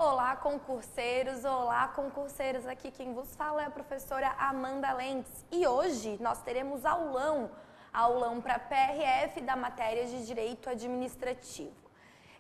Olá, concurseiros! Olá, concurseiras! Aqui quem vos fala é a professora Amanda Lentes. E hoje nós teremos aulão para PRF da matéria de Direito Administrativo.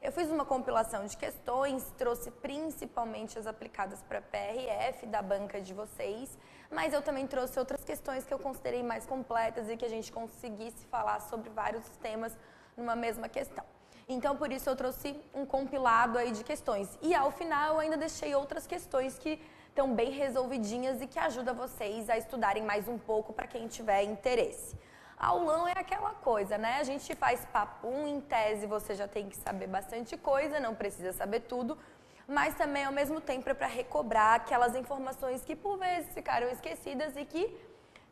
Eu fiz uma compilação de questões, trouxe principalmente as aplicadas para PRF da banca de vocês, mas eu também trouxe outras questões que eu considerei mais completas e que a gente conseguisse falar sobre vários temas numa mesma questão. Então, por isso eu trouxe um compilado aí de questões. E ao final eu ainda deixei outras questões que estão bem resolvidinhas e que ajudam vocês a estudarem mais um pouco para quem tiver interesse. Aulão é aquela coisa, né? A gente faz papum, em tese você já tem que saber bastante coisa, não precisa saber tudo, mas também ao mesmo tempo é para recobrar aquelas informações que por vezes ficaram esquecidas e que,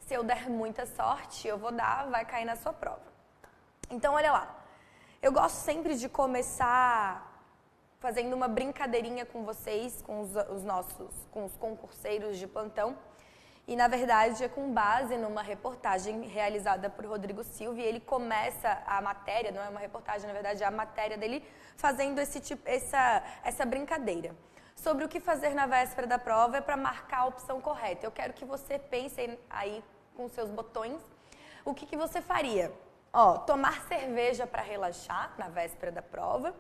se eu der muita sorte, eu vou dar, vai cair na sua prova. Então, olha lá. Eu gosto sempre de começar fazendo uma brincadeirinha com vocês, com os concurseiros de plantão. E, na verdade, é com base numa reportagem realizada por Rodrigo Silva. E ele começa a matéria, não é uma reportagem, na verdade, é a matéria dele fazendo essa brincadeira. Sobre o que fazer na véspera da prova é para marcar a opção correta. Eu quero que você pense aí com seus botões o que você faria. Tomar cerveja para relaxar na véspera da prova,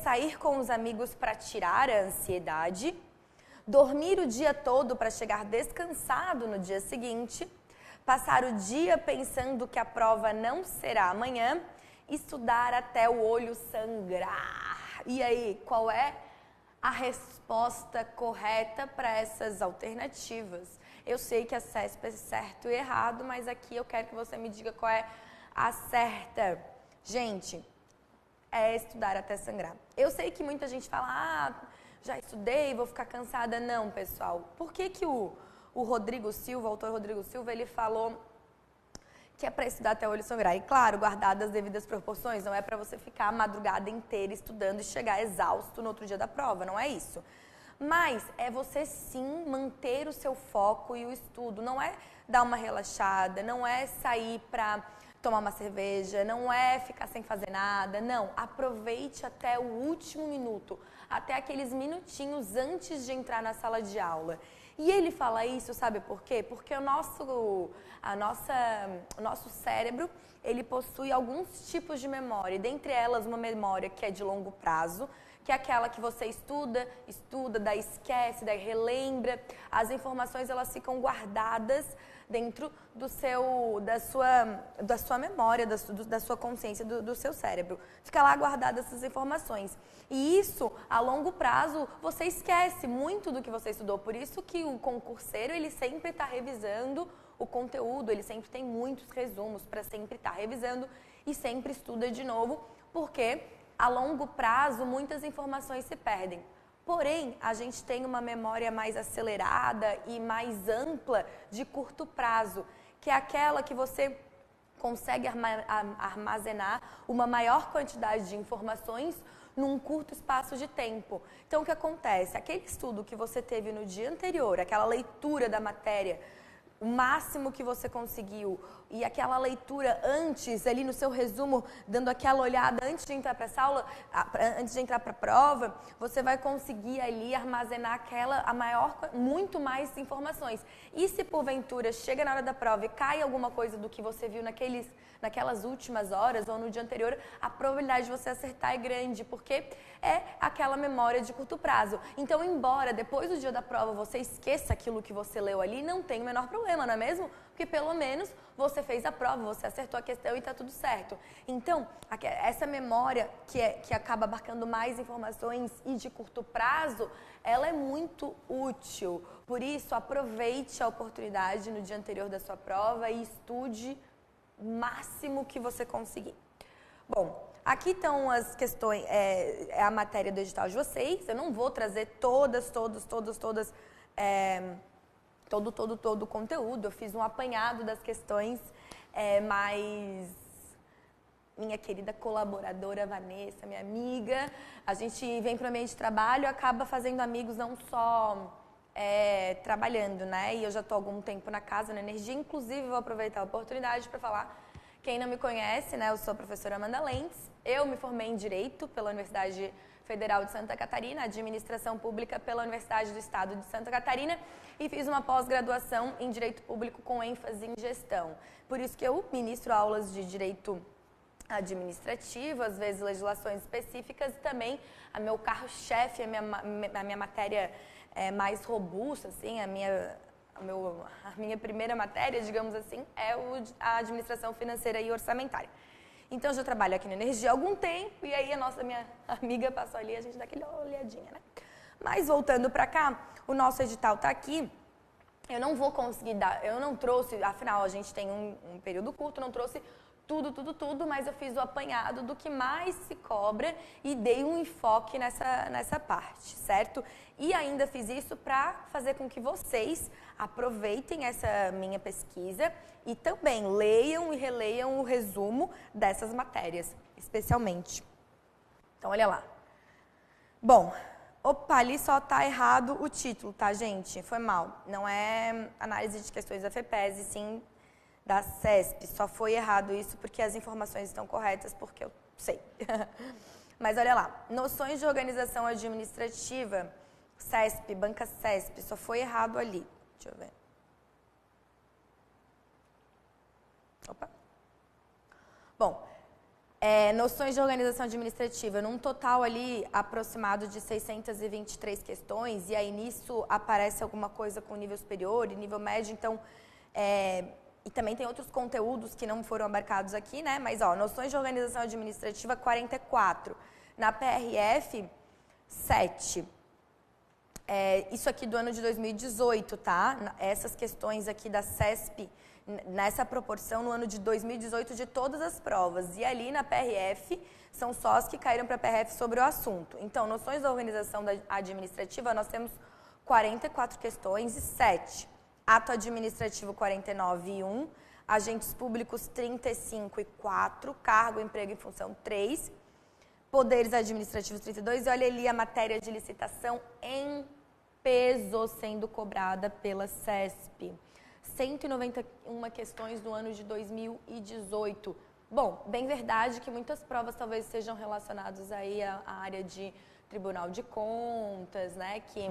sair com os amigos para tirar a ansiedade, dormir o dia todo para chegar descansado no dia seguinte, passar o dia pensando que a prova não será amanhã, estudar até o olho sangrar. E aí, qual é a resposta correta para essas alternativas? Eu sei que a CESP é certo e errado, mas aqui eu quero que você me diga qual é a certa. Gente, é estudar até sangrar. Eu sei que muita gente fala, já estudei, vou ficar cansada. Não, pessoal. Por que o Rodrigo Silva, o autor Rodrigo Silva, ele falou que é para estudar até o olho sangrar? E claro, guardadas as devidas proporções, não é para você ficar a madrugada inteira estudando e chegar exausto no outro dia da prova, não é isso. Mas é você sim manter o seu foco e o estudo. Não é dar uma relaxada, não é sair para tomar uma cerveja, não é ficar sem fazer nada, não. Aproveite até o último minuto, até aqueles minutinhos antes de entrar na sala de aula. E ele fala isso, sabe por quê? Porque o nosso cérebro, ele possui alguns tipos de memória, e dentre elas uma memória que é de longo prazo, que é aquela que você estuda, daí esquece, daí relembra. As informações, elas ficam guardadas dentro da sua memória, da sua consciência, do seu cérebro. Fica lá guardadas essas informações. E isso, a longo prazo, você esquece muito do que você estudou. Por isso que o concurseiro, ele sempre está revisando o conteúdo, ele sempre tem muitos resumos para sempre estar revisando e sempre estuda de novo, porque a longo prazo muitas informações se perdem. Porém, a gente tem uma memória mais acelerada e mais ampla de curto prazo, que é aquela que você consegue armazenar uma maior quantidade de informações num curto espaço de tempo. Então, o que acontece? Aquele estudo que você teve no dia anterior, aquela leitura da matéria, o máximo que você conseguiu, e aquela leitura antes, ali no seu resumo, dando aquela olhada antes de entrar para essa aula, antes de entrar para a prova, você vai conseguir ali armazenar muito mais informações. E se porventura chega na hora da prova e cai alguma coisa do que você viu naquelas últimas horas ou no dia anterior, a probabilidade de você acertar é grande, porque é aquela memória de curto prazo. Então, embora depois do dia da prova você esqueça aquilo que você leu ali, não tem o menor problema, não é mesmo? Porque pelo menos você fez a prova, você acertou a questão e está tudo certo. Então, essa memória que acaba abarcando mais informações e de curto prazo, ela é muito útil. Por isso, aproveite a oportunidade no dia anterior da sua prova e estude o máximo que você conseguir. Bom, aqui estão as questões, é a matéria do edital de vocês. Eu não vou trazer todo o conteúdo. Eu fiz um apanhado das questões, mas minha querida colaboradora Vanessa, minha amiga, a gente vem para o ambiente de trabalho e acaba fazendo amigos não só trabalhando, né? E eu já estou há algum tempo na casa, na Energia, inclusive vou aproveitar a oportunidade para falar Quem não me conhece, né, eu sou a professora Amanda Lentz. Eu me formei em Direito pela Universidade Federal de Santa Catarina, Administração Pública pela Universidade do Estado de Santa Catarina e fiz uma pós-graduação em Direito Público com ênfase em Gestão. Por isso que eu ministro aulas de Direito Administrativo, às vezes legislações específicas e também a meu carro-chefe, a minha matéria mais robusta, assim, a minha primeira matéria, digamos assim, é a Administração Financeira e Orçamentária. Então, eu já trabalho aqui na Energia há algum tempo e aí minha amiga passou ali, a gente dá aquela olhadinha, né? Mas, voltando para cá, o nosso edital está aqui. Eu não vou conseguir eu não trouxe, afinal, a gente tem um período curto, não trouxe tudo, mas eu fiz o apanhado do que mais se cobra e dei um enfoque nessa parte, certo? E ainda fiz isso para fazer com que vocês aproveitem essa minha pesquisa e também leiam e releiam o resumo dessas matérias, especialmente. Então, olha lá. Bom, ali só está errado o título, tá, gente? Foi mal. Não é análise de questões da FEPES, e sim da CESP. Só foi errado isso porque as informações estão corretas, porque eu sei. Mas olha lá, noções de organização administrativa, CESP, banca CESP, só foi errado ali. Deixa eu ver. Opa. Bom, noções de organização administrativa, num total ali aproximado de 623 questões, e aí nisso aparece alguma coisa com nível superior e nível médio, então... E também tem outros conteúdos que não foram abarcados aqui, né? Mas, noções de organização administrativa, 44. Na PRF, 7. Isso aqui do ano de 2018, tá? Essas questões aqui da CESP, nessa proporção, no ano de 2018, de todas as provas. E ali na PRF, são só as que caíram para a PRF sobre o assunto. Então, noções da organização administrativa, nós temos 44 questões e 7. Ato administrativo 49 e 1, agentes públicos 35 e 4, cargo, emprego e função 3, poderes administrativos 32, e olha ali a matéria de licitação em peso sendo cobrada pela CESP. 191 questões no ano de 2018. Bom, bem verdade que muitas provas talvez sejam relacionadas aí à área de Tribunal de Contas, né, que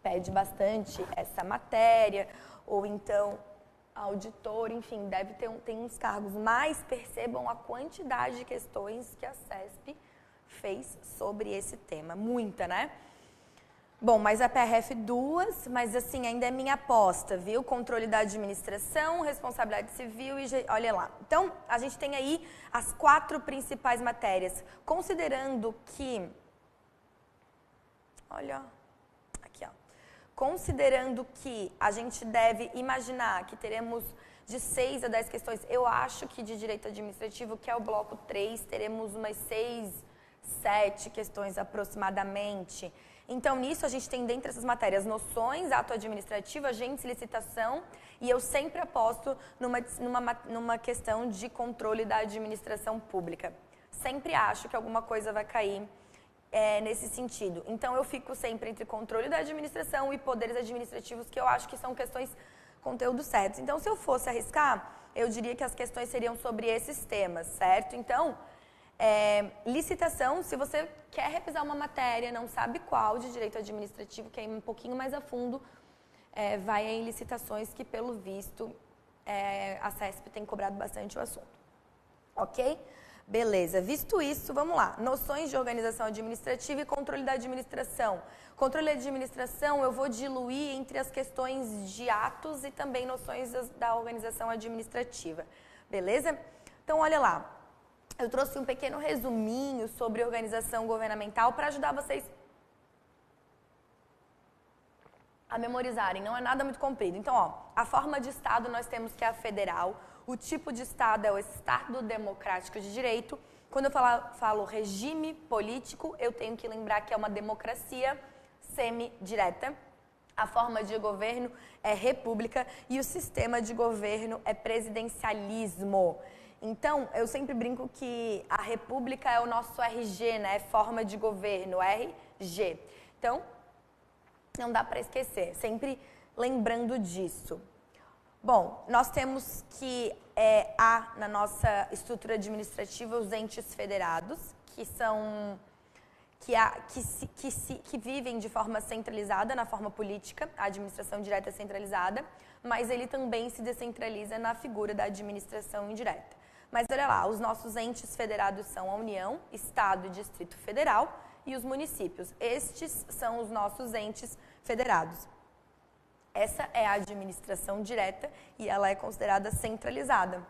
pede bastante essa matéria, ou então auditor, enfim, tem uns cargos, mas percebam a quantidade de questões que a CESP fez sobre esse tema, muita, né? Bom, mas a PRF 2, mas assim, ainda é minha aposta, viu? Controle da administração, responsabilidade civil e... Olha lá. Então, a gente tem aí as 4 principais matérias, considerando que... Olha... Considerando que a gente deve imaginar que teremos de 6 a 10 questões, eu acho que de direito administrativo, que é o bloco 3, teremos umas 6, 7 questões aproximadamente. Então, nisso, a gente tem dentre essas matérias noções, ato administrativo, agentes, licitação, e eu sempre aposto numa questão de controle da administração pública. Sempre acho que alguma coisa vai cair nesse sentido. Então, eu fico sempre entre controle da administração e poderes administrativos, que eu acho que são questões, conteúdos certos. Então, se eu fosse arriscar, eu diria que as questões seriam sobre esses temas, certo? Então, licitação, se você quer revisar uma matéria, não sabe qual, de direito administrativo, que é um pouquinho mais a fundo, vai em licitações que, pelo visto, a CESP tem cobrado bastante o assunto. Ok? Beleza, visto isso, vamos lá. Noções de organização administrativa e controle da administração. Controle da administração eu vou diluir entre as questões de atos e também noções da organização administrativa. Beleza? Então, olha lá. Eu trouxe um pequeno resuminho sobre organização governamental para ajudar vocês a memorizarem. Não é nada muito comprido. Então, a forma de Estado nós temos que é a federal. O tipo de Estado é o Estado Democrático de Direito. Quando eu falo regime político, eu tenho que lembrar que é uma democracia semidireta. A forma de governo é república e o sistema de governo é presidencialismo. Então, eu sempre brinco que a república é o nosso RG, né? Forma de governo, RG. Então, não dá para esquecer, sempre lembrando disso. Bom, nós temos que há na nossa estrutura administrativa os entes federados, que são que vivem de forma centralizada na forma política, a administração direta é centralizada, mas ele também se descentraliza na figura da administração indireta. Mas olha lá, os nossos entes federados são a União, Estado e Distrito Federal e os municípios. Estes são os nossos entes federados. Essa é a administração direta e ela é considerada centralizada.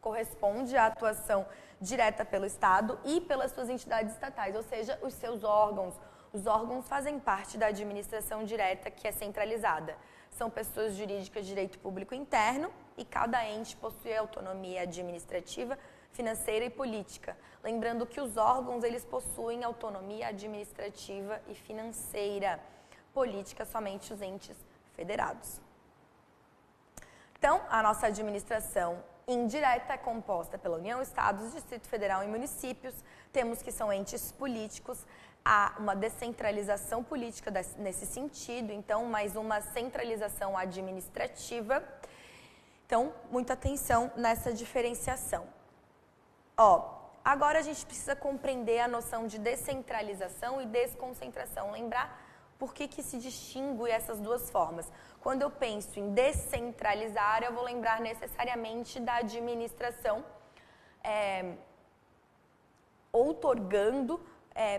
Corresponde à atuação direta pelo Estado e pelas suas entidades estatais, ou seja, os seus órgãos. Os órgãos fazem parte da administração direta, que é centralizada. São pessoas jurídicas de direito público interno e cada ente possui autonomia administrativa, financeira e política. Lembrando que os órgãos, eles possuem autonomia administrativa e financeira. Política, somente os entes federados. Então, a nossa administração indireta é composta pela União, Estados, Distrito Federal e municípios. Temos que são entes políticos. Há uma descentralização política nesse sentido, então, mais uma centralização administrativa. Então, muita atenção nessa diferenciação. Agora a gente precisa compreender a noção de descentralização e desconcentração. Lembrar por que se distingue essas duas formas. Quando eu penso em descentralizar, eu vou lembrar necessariamente da administração outorgando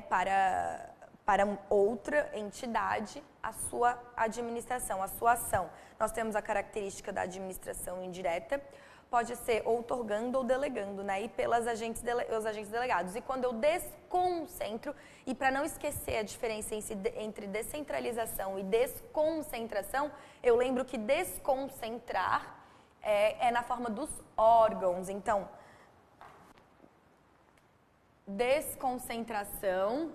para outra entidade a sua administração, a sua ação. Nós temos a característica da administração indireta, pode ser outorgando ou delegando, né? E pelos agentes delegados. E quando eu desconcentro, e para não esquecer a diferença entre descentralização e desconcentração, eu lembro que desconcentrar é na forma dos órgãos. Então, desconcentração,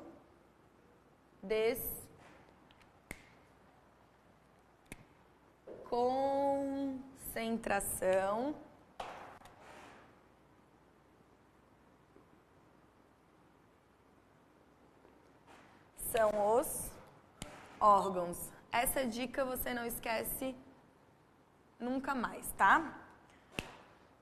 são os órgãos. Essa dica você não esquece nunca mais, tá?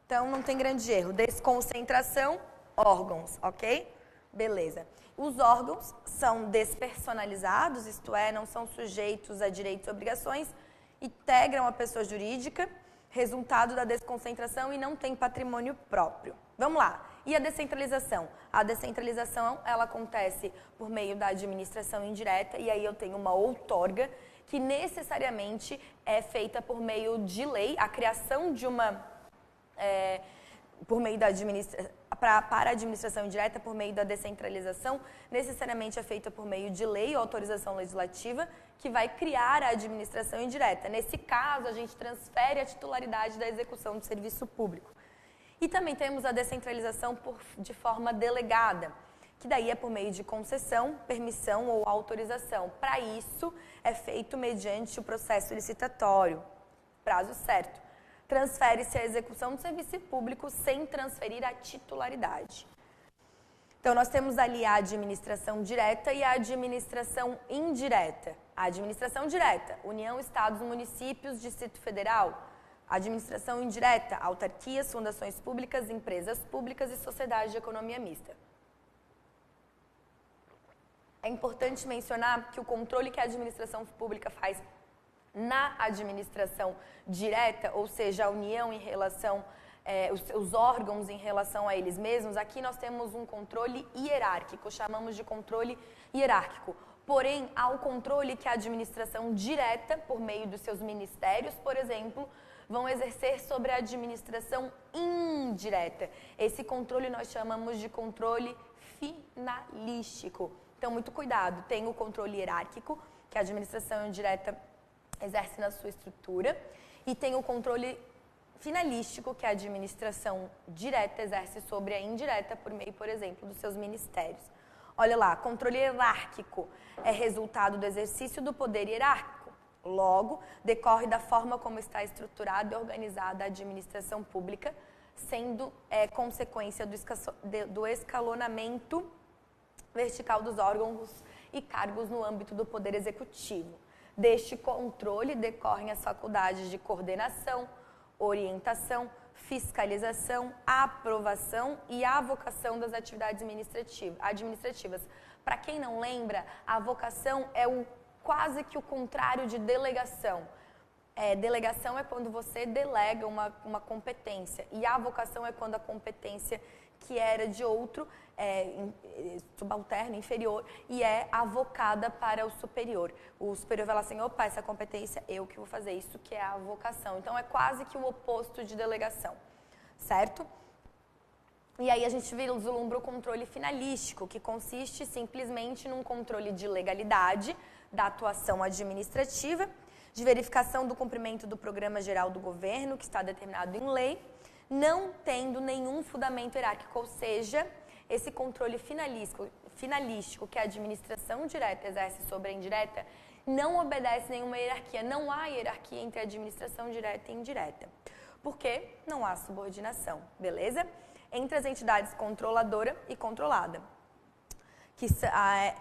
Então, não tem grande erro. Desconcentração, órgãos, ok? Beleza. Os órgãos são despersonalizados, isto é, não são sujeitos a direitos e obrigações, integram a pessoa jurídica, resultado da desconcentração e não tem patrimônio próprio. Vamos lá. E a descentralização? A descentralização, ela acontece por meio da administração indireta, e aí eu tenho uma outorga, que necessariamente é feita por meio de lei, a criação de uma... por meio da para a administração indireta, por meio da descentralização, necessariamente é feita por meio de lei ou autorização legislativa, que vai criar a administração indireta. Nesse caso, a gente transfere a titularidade da execução do serviço público. E também temos a descentralização de forma delegada, que daí é por meio de concessão, permissão ou autorização. Para isso, é feito mediante o processo licitatório, prazo certo. Transfere-se a execução do serviço público sem transferir a titularidade. Então, nós temos ali a administração direta e a administração indireta. A administração direta, União, Estados, municípios, Distrito Federal. Administração indireta, autarquias, fundações públicas, empresas públicas e sociedades de economia mista. É importante mencionar que o controle que a administração pública faz na administração direta, ou seja, a União em relação, os órgãos em relação a eles mesmos, aqui nós temos um controle hierárquico, chamamos de controle hierárquico. Porém, há o controle que a administração direta, por meio dos seus ministérios, por exemplo, vão exercer sobre a administração indireta. Esse controle nós chamamos de controle finalístico. Então, muito cuidado, tem o controle hierárquico, que a administração indireta exerce na sua estrutura, e tem o controle finalístico, que a administração direta exerce sobre a indireta, por meio, por exemplo, dos seus ministérios. Olha lá, controle hierárquico é resultado do exercício do poder hierárquico. Logo, decorre da forma como está estruturada e organizada a administração pública, sendo consequência do escalonamento vertical dos órgãos e cargos no âmbito do poder executivo. Deste controle decorrem as faculdades de coordenação, orientação, fiscalização, aprovação e avocação das atividades administrativas. Para quem não lembra, a avocação é quase que o contrário de delegação. Delegação é quando você delega uma competência e a avocação é quando a competência que era de outro, subalterno, inferior, e é avocada para o superior. O superior vai lá assim, opa, essa competência eu que vou fazer, isso que é a avocação. Então, é quase que o oposto de delegação, certo? E aí a gente vislumbra o controle finalístico, que consiste simplesmente num controle de legalidade da atuação administrativa, de verificação do cumprimento do programa geral do governo, que está determinado em lei, não tendo nenhum fundamento hierárquico, ou seja, esse controle finalístico que a administração direta exerce sobre a indireta não obedece nenhuma hierarquia. Não há hierarquia entre a administração direta e indireta, porque não há subordinação, beleza? Entre as entidades controladora e controlada, que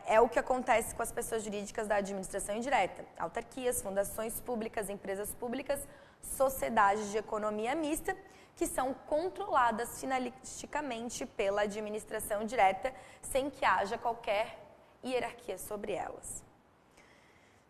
é o que acontece com as pessoas jurídicas da administração indireta, autarquias, fundações públicas, empresas públicas, sociedades de economia mista, que são controladas finalisticamente pela administração direta, sem que haja qualquer hierarquia sobre elas.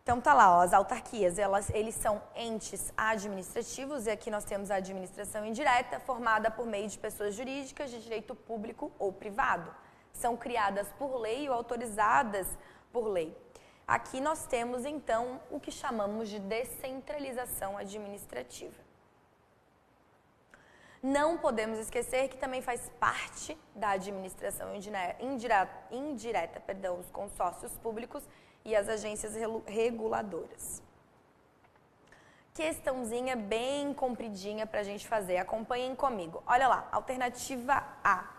Então tá lá, ó, as autarquias, eles são entes administrativos, e aqui nós temos a administração indireta, formada por meio de pessoas jurídicas de direito público ou privado. São criadas por lei ou autorizadas por lei. Aqui nós temos, então, o que chamamos de descentralização administrativa. Não podemos esquecer que também faz parte da administração indireta, os consórcios públicos e as agências reguladoras. Questãozinha bem compridinha para a gente fazer. Acompanhem comigo. Olha lá, alternativa A.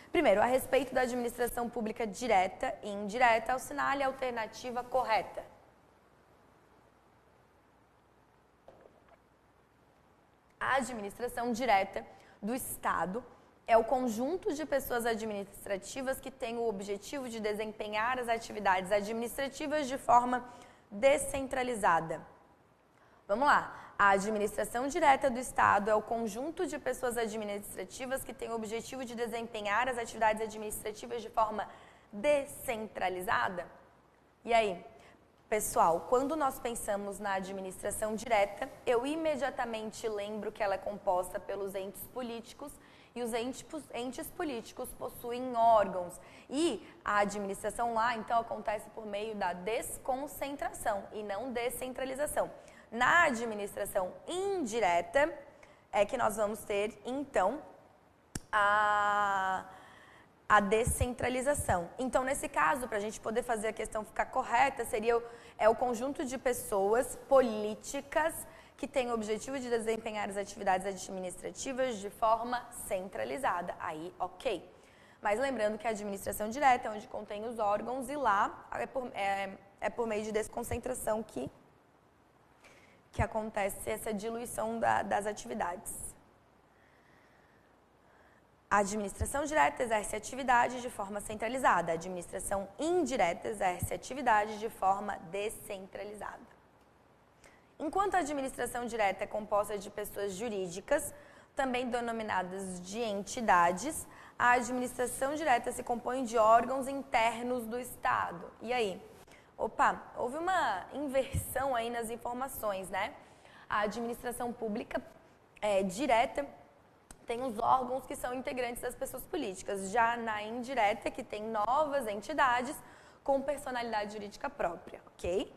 Primeiro, a respeito da administração pública direta e indireta, assinale a alternativa correta. A administração direta do Estado é o conjunto de pessoas administrativas que tem o objetivo de desempenhar as atividades administrativas de forma descentralizada. Vamos lá. A administração direta do Estado é o conjunto de pessoas administrativas que tem o objetivo de desempenhar as atividades administrativas de forma descentralizada. E aí, pessoal, quando nós pensamos na administração direta, eu imediatamente lembro que ela é composta pelos entes políticos e os entes políticos possuem órgãos. E a administração lá, então, acontece por meio da desconcentração e não descentralização. Na administração indireta é que nós vamos ter, então, a descentralização. Então, nesse caso, para a gente poder fazer a questão ficar correta, seria o conjunto de pessoas políticas que têm o objetivo de desempenhar as atividades administrativas de forma centralizada. Aí, ok. Mas lembrando que a administração direta é onde contém os órgãos e lá é por meio de desconcentração que acontece essa diluição das atividades. A administração direta exerce atividade de forma centralizada, a administração indireta exerce atividade de forma descentralizada. Enquanto a administração direta é composta de pessoas jurídicas, também denominadas de entidades, a administração direta se compõe de órgãos internos do Estado. E aí? Opa, houve uma inversão aí nas informações, né? A administração pública direta tem os órgãos que são integrantes das pessoas políticas. Já na indireta, que tem novas entidades com personalidade jurídica própria, ok?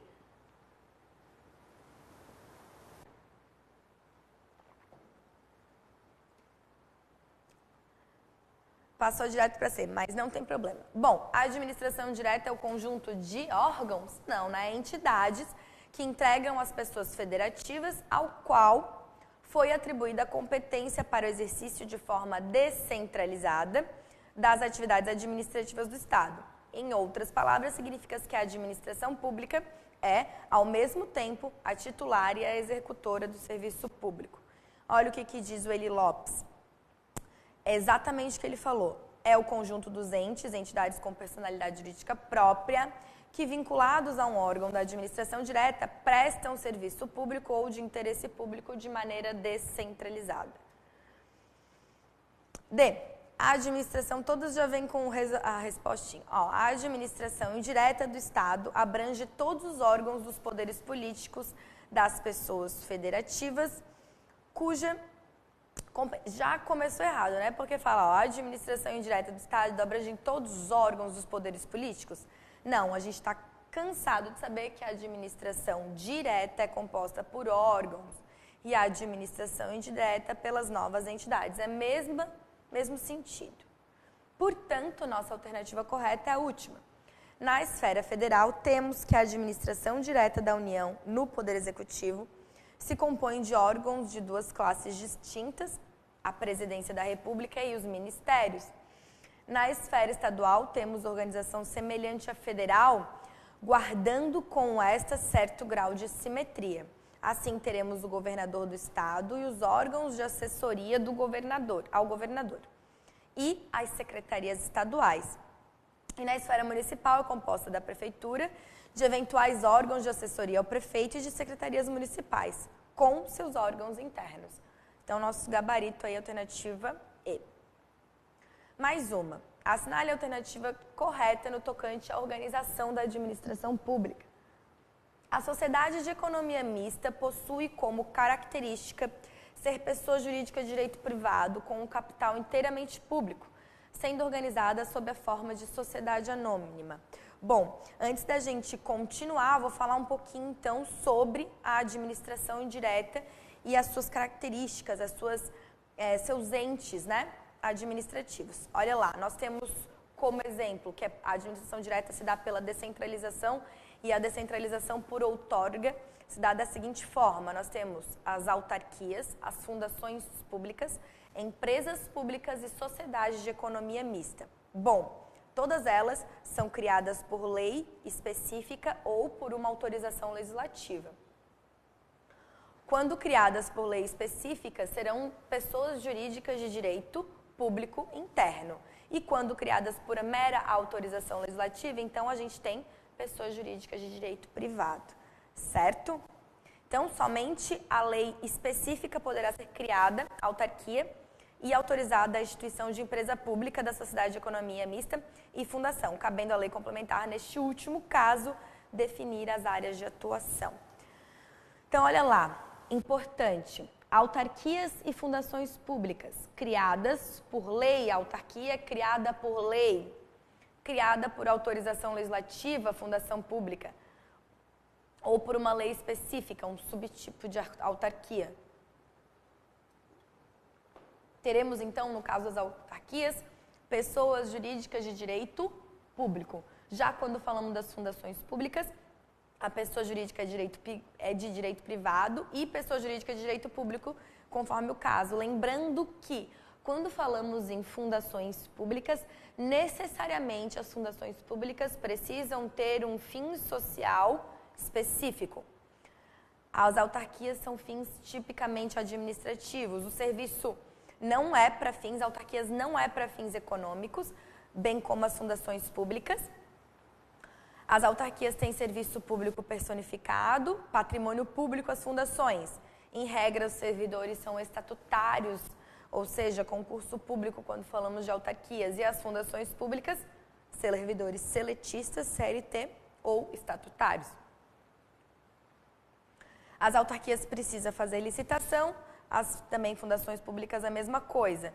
Passou direto para C, mas não tem problema. Bom, a administração direta é o conjunto de órgãos? Não, né? Entidades que integram as pessoas federativas ao qual foi atribuída a competência para o exercício de forma descentralizada das atividades administrativas do Estado. Em outras palavras, significa que a administração pública é, ao mesmo tempo, a titular e a executora do serviço público. Olha o que diz o Eli Lopes. É exatamente o que ele falou. É o conjunto dos entes, entidades com personalidade jurídica própria, que, vinculados a um órgão da administração direta, prestam serviço público ou de interesse público de maneira descentralizada. D. A administração, todos já vêm com a respostinha. Ó, a administração indireta do Estado abrange todos os órgãos dos poderes políticos das pessoas federativas, cuja... Já começou errado, né? Porque fala, ó, a administração indireta do Estado abrange todos os órgãos dos poderes políticos. Não, a gente está cansado de saber que a administração direta é composta por órgãos e a administração indireta pelas novas entidades. É mesmo sentido. Portanto, nossa alternativa correta é a última. Na esfera federal, temos que a administração direta da União no Poder Executivo se compõe de órgãos de duas classes distintas, a Presidência da República e os ministérios. Na esfera estadual, temos organização semelhante à federal, guardando com esta certo grau de simetria. Assim, teremos o governador do estado e os órgãos de assessoria do ao governador. E as secretarias estaduais. E na esfera municipal é composta da prefeitura, de eventuais órgãos de assessoria ao prefeito e de secretarias municipais, com seus órgãos internos. Então, nosso gabarito aí, alternativa E. Mais uma. Assinale a alternativa correta no tocante à organização da administração pública. A sociedade de economia mista possui como característica ser pessoa jurídica de direito privado com um capital inteiramente público, sendo organizada sob a forma de sociedade anônima. Bom, antes da gente continuar, vou falar um pouquinho então sobre a administração indireta e as suas características, seus entes, né, administrativos. Olha lá, nós temos como exemplo que a administração direta se dá pela descentralização e a descentralização por outorga se dá da seguinte forma: nós temos as autarquias, as fundações públicas, empresas públicas e sociedades de economia mista. Bom, todas elas são criadas por lei específica ou por uma autorização legislativa. Quando criadas por lei específica, serão pessoas jurídicas de direito público interno. E quando criadas por mera autorização legislativa, então a gente tem pessoas jurídicas de direito privado, certo? Então, somente a lei específica poderá ser criada, autarquia, e autorizada a instituição de empresa pública da sociedade de economia mista e fundação, cabendo à lei complementar, neste último caso, definir as áreas de atuação. Então, olha lá, importante, autarquias e fundações públicas, criadas por lei, autarquia criada por lei, criada por autorização legislativa, fundação pública, ou por uma lei específica, um subtipo de autarquia. Teremos, então, no caso das autarquias, pessoas jurídicas de direito público. Já quando falamos das fundações públicas, a pessoa jurídica é de direito privado e pessoa jurídica de direito público, conforme o caso. Lembrando que, quando falamos em fundações públicas, necessariamente as fundações públicas precisam ter um fim social específico. As autarquias são fins tipicamente administrativos. O serviço não é para fins, autarquias não é para fins econômicos, bem como as fundações públicas. As autarquias têm serviço público personificado, patrimônio público as fundações. Em regra, os servidores são estatutários, ou seja, concurso público quando falamos de autarquias, e as fundações públicas, servidores seletistas, CLT ou estatutários. As autarquias precisam fazer licitação, as também fundações públicas a mesma coisa.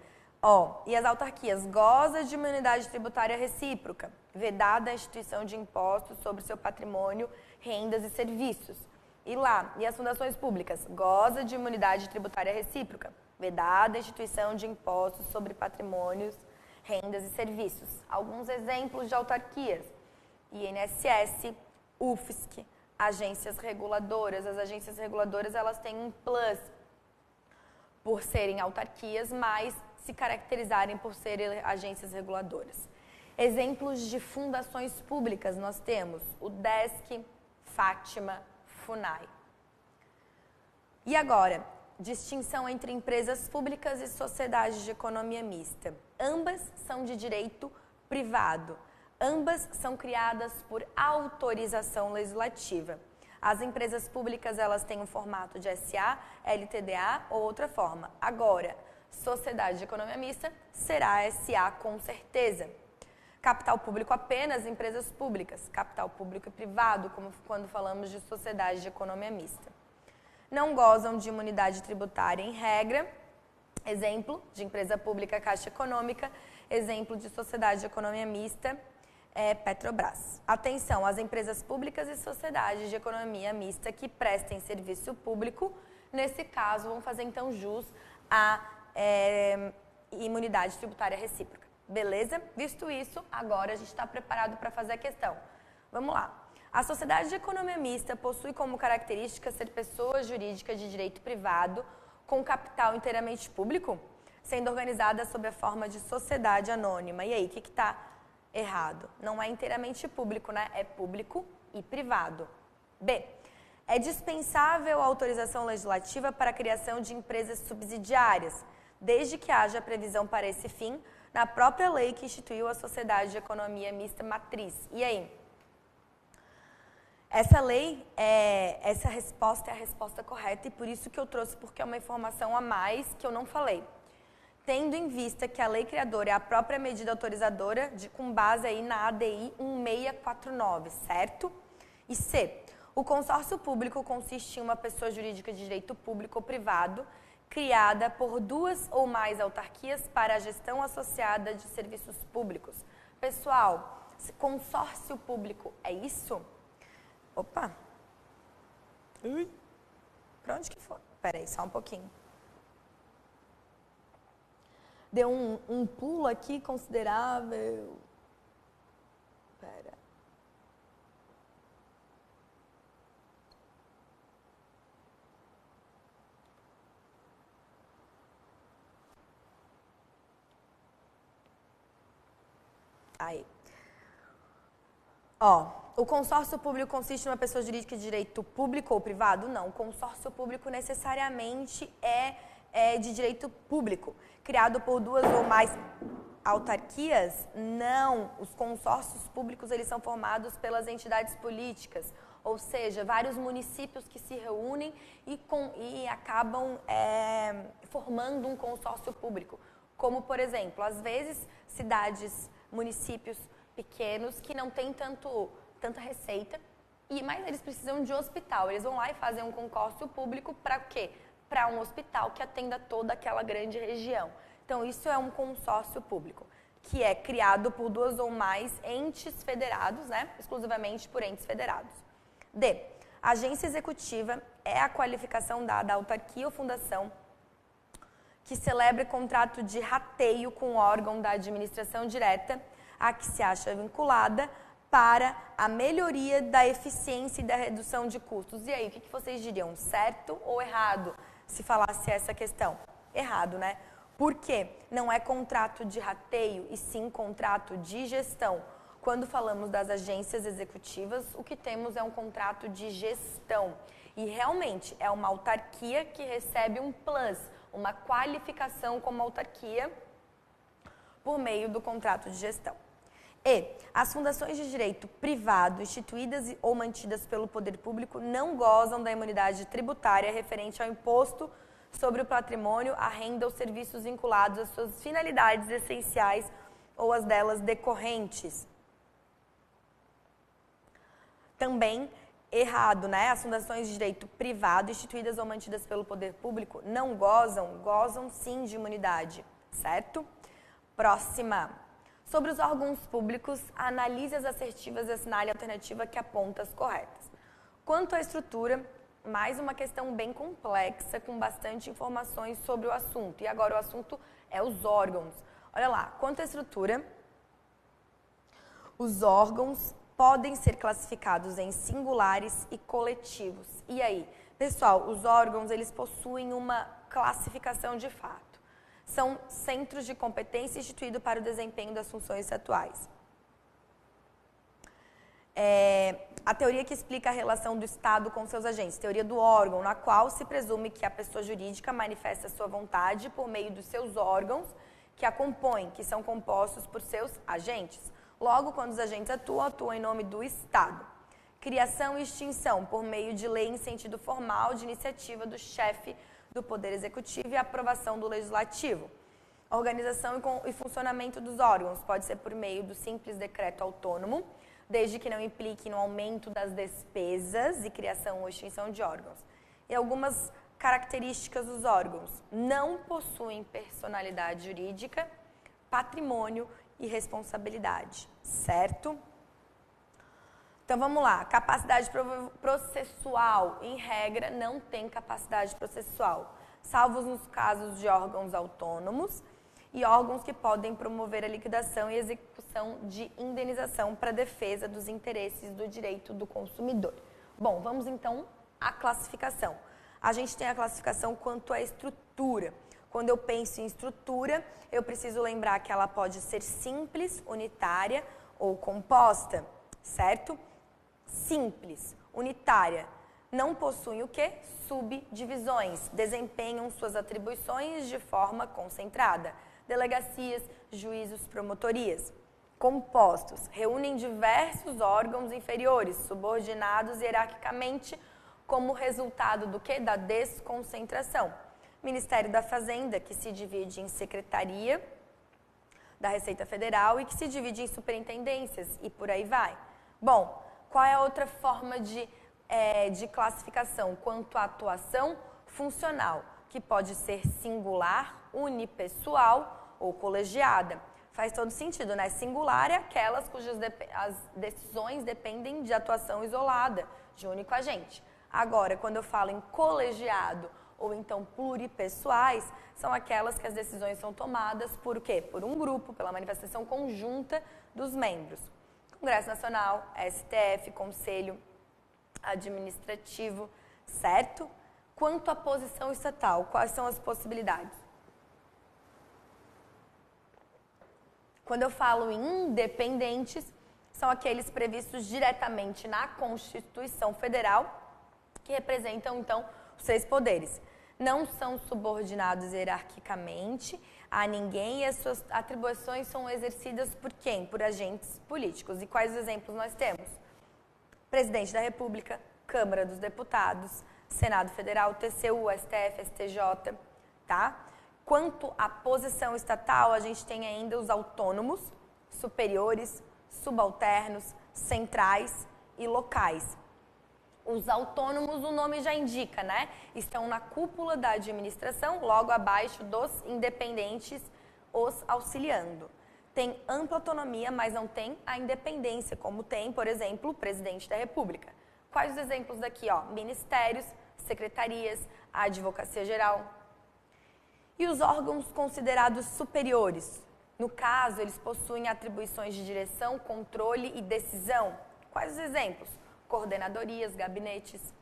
E as autarquias gozam de imunidade tributária recíproca, vedada a instituição de impostos sobre seu patrimônio, rendas e serviços. E as fundações públicas gozam de imunidade tributária recíproca, vedada a instituição de impostos sobre patrimônios, rendas e serviços. Alguns exemplos de autarquias: INSS, UFSC, agências reguladoras. As agências reguladoras, elas têm um plus por serem autarquias, mas se caracterizarem por serem agências reguladoras. Exemplos de fundações públicas, nós temos o DESC, Fátima, FUNAI. E agora, distinção entre empresas públicas e sociedades de economia mista. Ambas são de direito privado. Ambas são criadas por autorização legislativa. As empresas públicas, elas têm um formato de SA, LTDA ou outra forma. Agora, Sociedade de economia mista será SA com certeza. Capital público apenas empresas públicas, capital público e privado, como quando falamos de sociedade de economia mista. Não gozam de imunidade tributária em regra, exemplo de empresa pública Caixa Econômica, exemplo de sociedade de economia mista, Petrobras. Atenção, as empresas públicas e sociedades de economia mista que prestem serviço público, nesse caso, vão fazer então jus à imunidade tributária recíproca. Beleza? Visto isso, agora a gente está preparado para fazer a questão. Vamos lá. A sociedade de economia mista possui como característica ser pessoa jurídica de direito privado com capital inteiramente público, sendo organizada sob a forma de sociedade anônima. E aí, o que está errado? Não é inteiramente público, né? É público e privado. B. É dispensável a autorização legislativa para a criação de empresas subsidiárias, desde que haja previsão para esse fim na própria lei que instituiu a Sociedade de Economia Mista Matriz. E aí? Essa lei, essa resposta é a resposta correta e por isso que eu trouxe, porque é uma informação a mais que eu não falei. Tendo em vista que a lei criadora é a própria medida autorizadora, com base aí na ADI 1649, certo? E C. O consórcio público consiste em uma pessoa jurídica de direito público ou privado, criada por duas ou mais autarquias para a gestão associada de serviços públicos. Pessoal, consórcio público é isso? Opa! Pra onde que foi? Peraí, só um pouquinho. Deu um pulo aqui considerável. Pera. Aí. O consórcio público consiste em uma pessoa jurídica de direito público ou privado? Não, o consórcio público necessariamente é de direito público. Criado por duas ou mais autarquias? Não, os consórcios públicos eles são formados pelas entidades políticas, ou seja, vários municípios que se reúnem e acabam formando um consórcio público. Como, por exemplo, às vezes, cidades, municípios pequenos que não têm tanta receita, mas eles precisam de um hospital. Eles vão lá e fazem um consórcio público para o quê? Para um hospital que atenda toda aquela grande região. Então, isso é um consórcio público, que é criado por duas ou mais entes federados, né? Exclusivamente por entes federados. D. Agência executiva é a qualificação dada à autarquia ou fundação que celebra contrato de rateio com o órgão da administração direta a que se acha vinculada para a melhoria da eficiência e da redução de custos. E aí, o que vocês diriam? Certo ou errado se falasse essa questão? Errado, né? Por quê? Não é contrato de rateio e sim contrato de gestão. Quando falamos das agências executivas, o que temos é um contrato de gestão. E realmente é uma autarquia que recebe um plus, uma qualificação como autarquia por meio do contrato de gestão. E as fundações de direito privado instituídas ou mantidas pelo poder público não gozam da imunidade tributária referente ao imposto sobre o patrimônio, a renda ou serviços vinculados às suas finalidades essenciais ou às delas decorrentes. Também errado, né? As fundações de direito privado instituídas ou mantidas pelo poder público não gozam sim de imunidade, certo? Próxima. Sobre os órgãos públicos, analise as assertivas e assinale a alternativa que aponta as corretas. Quanto à estrutura, mais uma questão bem complexa, com bastante informações sobre o assunto. E agora o assunto é os órgãos. Olha lá, quanto à estrutura, os órgãos podem ser classificados em singulares e coletivos. E aí, pessoal, os órgãos eles possuem uma classificação de fato. São centros de competência instituídos para o desempenho das funções atuais. A teoria que explica a relação do Estado com seus agentes, teoria do órgão, na qual se presume que a pessoa jurídica manifesta sua vontade por meio dos seus órgãos que a compõem, que são compostos por seus agentes. Logo, quando os agentes atuam em nome do Estado. Criação e extinção por meio de lei em sentido formal de iniciativa do chefe do Poder Executivo e a aprovação do Legislativo. A organização e funcionamento dos órgãos pode ser por meio do simples decreto autônomo, desde que não implique no aumento das despesas e criação ou extinção de órgãos. E algumas características dos órgãos: não possuem personalidade jurídica, patrimônio e responsabilidade, certo? Então vamos lá, capacidade processual, em regra, não tem capacidade processual, salvo nos casos de órgãos autônomos e órgãos que podem promover a liquidação e execução de indenização para defesa dos interesses do direito do consumidor. Bom, vamos então à classificação. A gente tem a classificação quanto à estrutura. Quando eu penso em estrutura, eu preciso lembrar que ela pode ser simples, unitária ou composta, certo? Simples, unitária, não possuem o quê? Subdivisões, desempenham suas atribuições de forma concentrada. Delegacias, juízos, promotorias. Compostos, reúnem diversos órgãos inferiores, subordinados hierarquicamente, como resultado do quê? Da desconcentração. Ministério da Fazenda, que se divide em Secretaria da Receita Federal e que se divide em superintendências, e por aí vai. Bom, qual é a outra forma de classificação? Quanto à atuação funcional, que pode ser singular, unipessoal ou colegiada. Faz todo sentido, né? Singular é aquelas cujas as decisões dependem de atuação isolada, de único agente. Agora, quando eu falo em colegiado ou então pluripessoais, são aquelas que as decisões são tomadas por o quê? Por um grupo, pela manifestação conjunta dos membros. Congresso Nacional, STF, Conselho Administrativo, certo? Quanto à posição estatal, quais são as possibilidades? Quando eu falo em independentes, são aqueles previstos diretamente na Constituição Federal, que representam, então, os 6 poderes. Não são subordinados hierarquicamente a ninguém e as suas atribuições são exercidas por quem? Por agentes políticos. E quais exemplos nós temos? Presidente da República, Câmara dos Deputados, Senado Federal, TCU, STF, STJ, tá? Quanto à posição estatal, a gente tem ainda os autônomos, superiores, subalternos, centrais e locais. Os autônomos, o nome já indica, né? Estão na cúpula da administração, logo abaixo dos independentes, os auxiliando. Tem ampla autonomia, mas não tem a independência, como tem, por exemplo, o presidente da República. Quais os exemplos daqui? Ó? Ministérios, secretarias, a Advocacia Geral. E os órgãos considerados superiores? No caso, eles possuem atribuições de direção, controle e decisão. Quais os exemplos? Coordenadorias, gabinetes.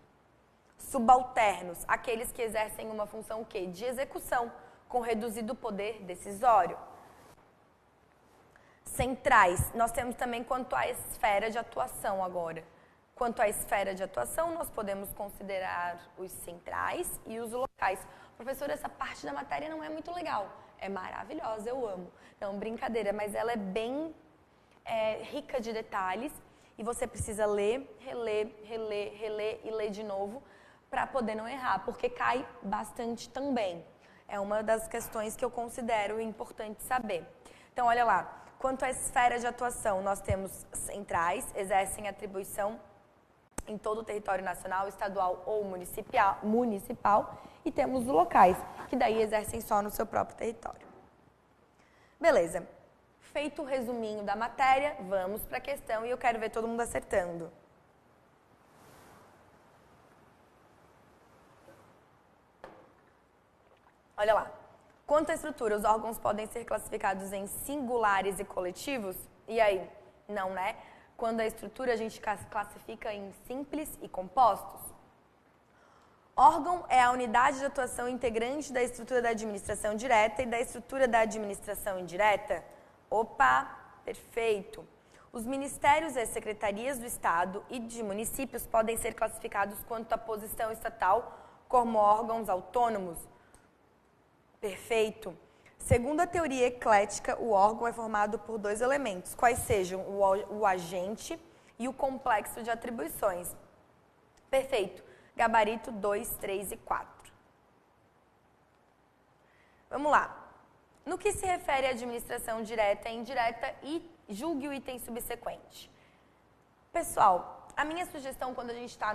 Subalternos, aqueles que exercem uma função o quê? De execução, com reduzido poder decisório. Centrais, nós temos também quanto à esfera de atuação agora. Quanto à esfera de atuação, nós podemos considerar os centrais e os locais. Professor, essa parte da matéria não é muito legal. É maravilhosa, eu amo. Não, brincadeira, mas ela é bem rica de detalhes. E você precisa ler, reler, reler, reler e ler de novo para poder não errar, porque cai bastante também. É uma das questões que eu considero importante saber. Então, olha lá. Quanto à esfera de atuação, nós temos centrais, exercem atribuição em todo o território nacional, estadual ou municipal, e temos os locais, que daí exercem só no seu próprio território. Beleza. Feito o resuminho da matéria, vamos para a questão e eu quero ver todo mundo acertando. Olha lá. Quanto à estrutura, os órgãos podem ser classificados em singulares e coletivos? E aí? Não, né? Quando a estrutura a gente classifica em simples e compostos. Órgão é a unidade de atuação integrante da estrutura da administração direta e da estrutura da administração indireta? Opa, perfeito. Os ministérios e as secretarias do Estado e de municípios podem ser classificados quanto à posição estatal como órgãos autônomos? Perfeito. Segundo a teoria eclética, o órgão é formado por 2 elementos, quais sejam o agente e o complexo de atribuições. Perfeito. Gabarito 2, 3 e 4. Vamos lá. No que se refere à administração direta e indireta, e julgue o item subsequente. Pessoal, a minha sugestão quando a gente está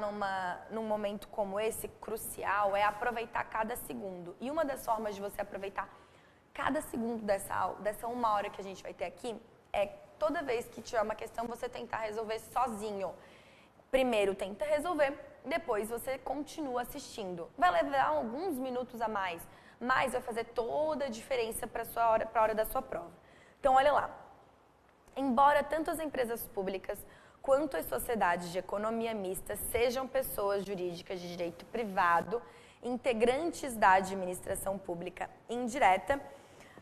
num momento como esse, crucial, é aproveitar cada segundo. E uma das formas de você aproveitar cada segundo dessa 1 hora que a gente vai ter aqui, é toda vez que tiver uma questão, você tentar resolver sozinho. Primeiro tenta resolver, depois você continua assistindo. Vai levar alguns minutos a mais, mas vai fazer toda a diferença para a hora da sua prova. Então, olha lá. Embora tanto as empresas públicas quanto as sociedades de economia mista sejam pessoas jurídicas de direito privado, integrantes da administração pública indireta,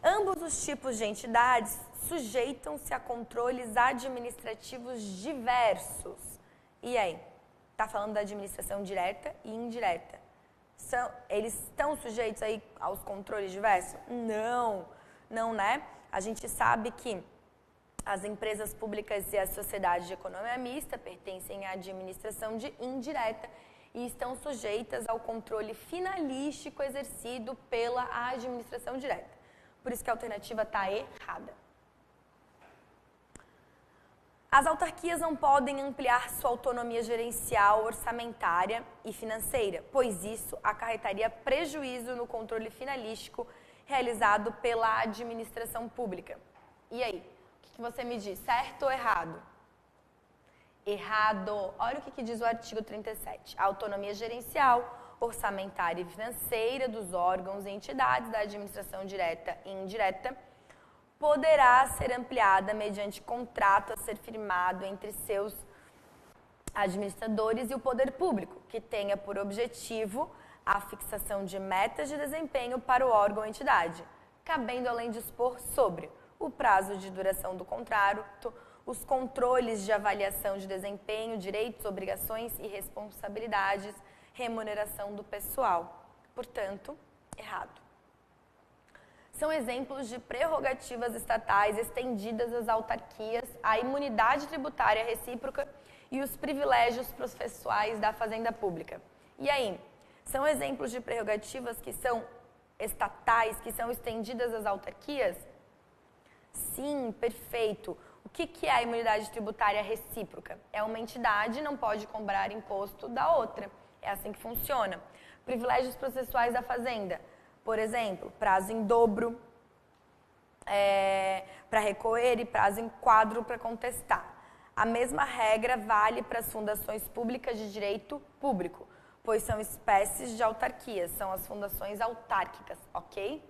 ambos os tipos de entidades sujeitam-se a controles administrativos diversos. E aí? Está falando da administração direta e indireta. Eles estão sujeitos aí aos controles diversos? Não, né? A gente sabe que as empresas públicas e as sociedades de economia mista pertencem à administração indireta e estão sujeitas ao controle finalístico exercido pela administração direta. Por isso que a alternativa está errada. As autarquias não podem ampliar sua autonomia gerencial, orçamentária e financeira, pois isso acarretaria prejuízo no controle finalístico realizado pela administração pública. E aí, o que você me diz, certo ou errado? Errado. Olha o que diz o artigo 37. A autonomia gerencial, orçamentária e financeira dos órgãos e entidades da administração direta e indireta poderá ser ampliada mediante contrato a ser firmado entre seus administradores e o poder público, que tenha por objetivo a fixação de metas de desempenho para o órgão ou entidade, cabendo além dispor sobre o prazo de duração do contrato, os controles de avaliação de desempenho, direitos, obrigações e responsabilidades, remuneração do pessoal. Portanto, errado. São exemplos de prerrogativas estatais estendidas às autarquias, a imunidade tributária recíproca e os privilégios processuais da fazenda pública. E aí, são exemplos de prerrogativas que são estatais, que são estendidas às autarquias? Sim, perfeito. O que é a imunidade tributária recíproca? É uma entidade não pode cobrar imposto da outra. É assim que funciona. Privilégios processuais da fazenda. Por exemplo, prazo em dobro para recorrer e prazo em quadro para contestar. A mesma regra vale para as fundações públicas de direito público, pois são espécies de autarquias, são as fundações autárquicas, ok?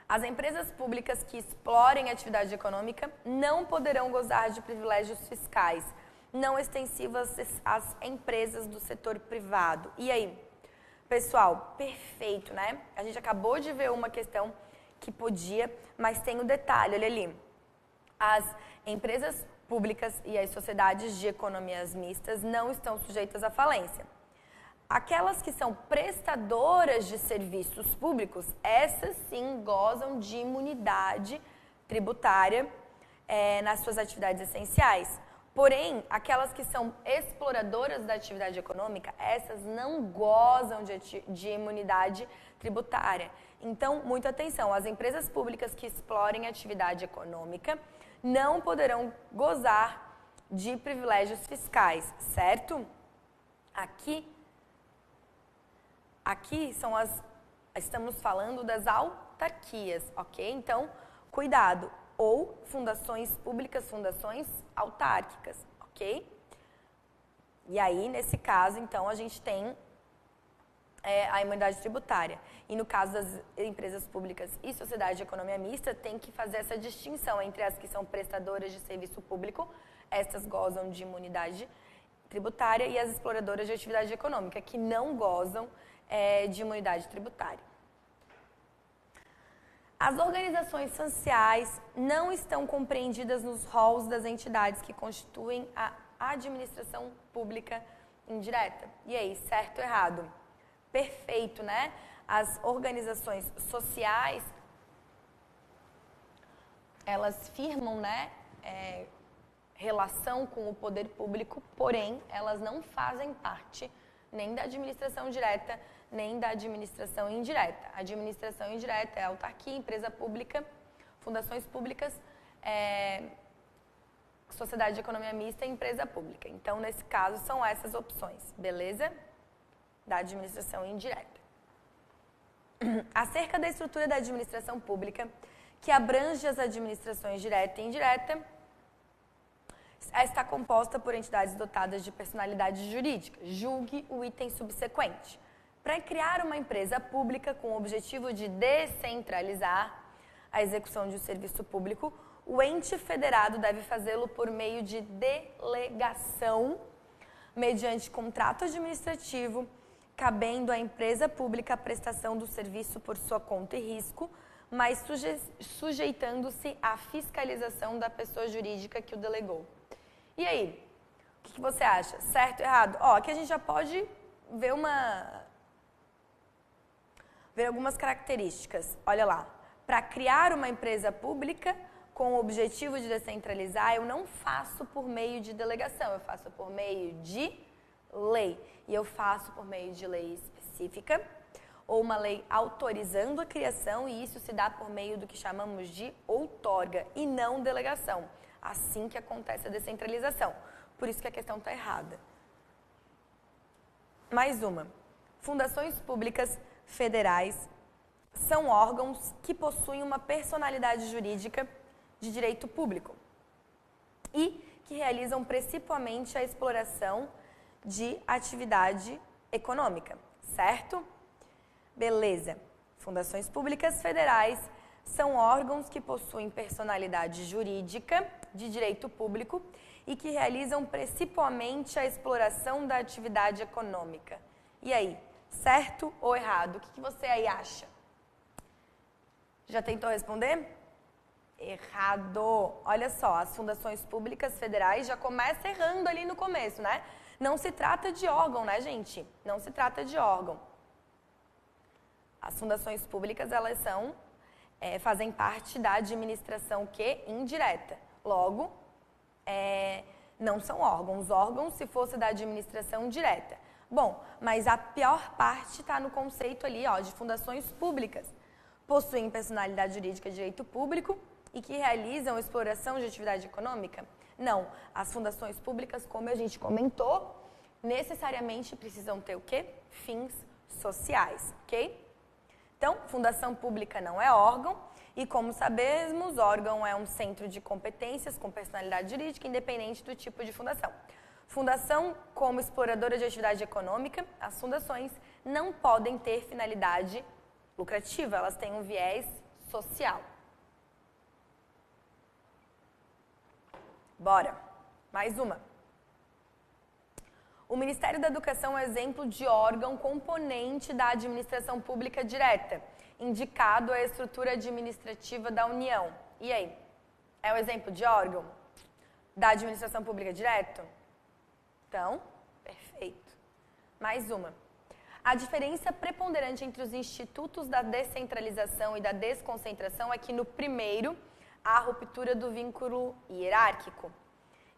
As empresas públicas que explorem atividade econômica não poderão gozar de privilégios fiscais não extensivas às empresas do setor privado. E aí? Pessoal, perfeito, né? A gente acabou de ver uma questão que podia, mas tem um detalhe, olha ali. As empresas públicas e as sociedades de economias mistas não estão sujeitas à falência. Aquelas que são prestadoras de serviços públicos, essas sim gozam de imunidade tributária nas suas atividades essenciais. Porém, aquelas que são exploradoras da atividade econômica, essas não gozam de imunidade tributária. Então, muita atenção, as empresas públicas que explorem atividade econômica não poderão gozar de privilégios fiscais, certo? Aqui estamos falando das autarquias, ok? Então, cuidado. Ou fundações públicas, fundações autárquicas, ok? E aí, nesse caso, então, a gente tem a imunidade tributária. E no caso das empresas públicas e sociedade de economia mista, tem que fazer essa distinção entre as que são prestadoras de serviço público, essas gozam de imunidade tributária, e as exploradoras de atividade econômica, que não gozam de imunidade tributária. As organizações sociais não estão compreendidas nos rolos das entidades que constituem a administração pública indireta. E aí, certo ou errado? Perfeito, né? As organizações sociais, elas firmam, né, relação com o poder público, porém, elas não fazem parte nem da administração direta, nem da administração indireta. A administração indireta é autarquia, empresa pública, fundações públicas, sociedade de economia mista e empresa pública. Então, nesse caso, são essas opções, beleza? Da administração indireta. Acerca da estrutura da administração pública, que abrange as administrações direta e indireta, está composta por entidades dotadas de personalidade jurídica. Julgue o item subsequente. Para criar uma empresa pública com o objetivo de descentralizar a execução de um serviço público, o ente federado deve fazê-lo por meio de delegação, mediante contrato administrativo, cabendo à empresa pública a prestação do serviço por sua conta e risco, mas sujeitando-se à fiscalização da pessoa jurídica que o delegou. E aí, o que você acha? Certo ou errado? Aqui a gente já pode ver algumas características. Olha lá, para criar uma empresa pública com o objetivo de descentralizar, eu não faço por meio de delegação, eu faço por meio de lei. E eu faço por meio de lei específica, ou uma lei autorizando a criação, e isso se dá por meio do que chamamos de outorga, e não delegação. Assim que acontece a descentralização. Por isso que a questão está errada. Mais uma. Fundações públicas federais são órgãos que possuem uma personalidade jurídica de direito público e que realizam principalmente a exploração de atividade econômica, certo? Beleza. Fundações públicas federais são órgãos que possuem personalidade jurídica de direito público e que realizam principalmente a exploração da atividade econômica. E aí, certo ou errado? O que você aí acha? Já tentou responder? Errado. Olha só, as fundações públicas federais já começa errando ali no começo, né? Não se trata de órgão, né, gente? Não se trata de órgão. As fundações públicas, elas fazem parte da administração indireta. Logo, não são órgãos. Órgãos, se fosse da administração direta. Bom, mas a pior parte está no conceito ali, de fundações públicas. Possuem personalidade jurídica de direito público e que realizam exploração de atividade econômica? Não. As fundações públicas, como a gente comentou, necessariamente precisam ter o quê? Fins sociais, ok? Então, fundação pública não é órgão e, como sabemos, órgão é um centro de competências com personalidade jurídica independente do tipo de fundação. Fundação como exploradora de atividade econômica, as fundações não podem ter finalidade lucrativa, elas têm um viés social. Bora, mais uma. O Ministério da Educação é exemplo de órgão componente da administração pública direta, indicado à estrutura administrativa da União. E aí? É um exemplo de órgão da administração pública direto? Então, perfeito. Mais uma. A diferença preponderante entre os institutos da descentralização e da desconcentração é que no primeiro há a ruptura do vínculo hierárquico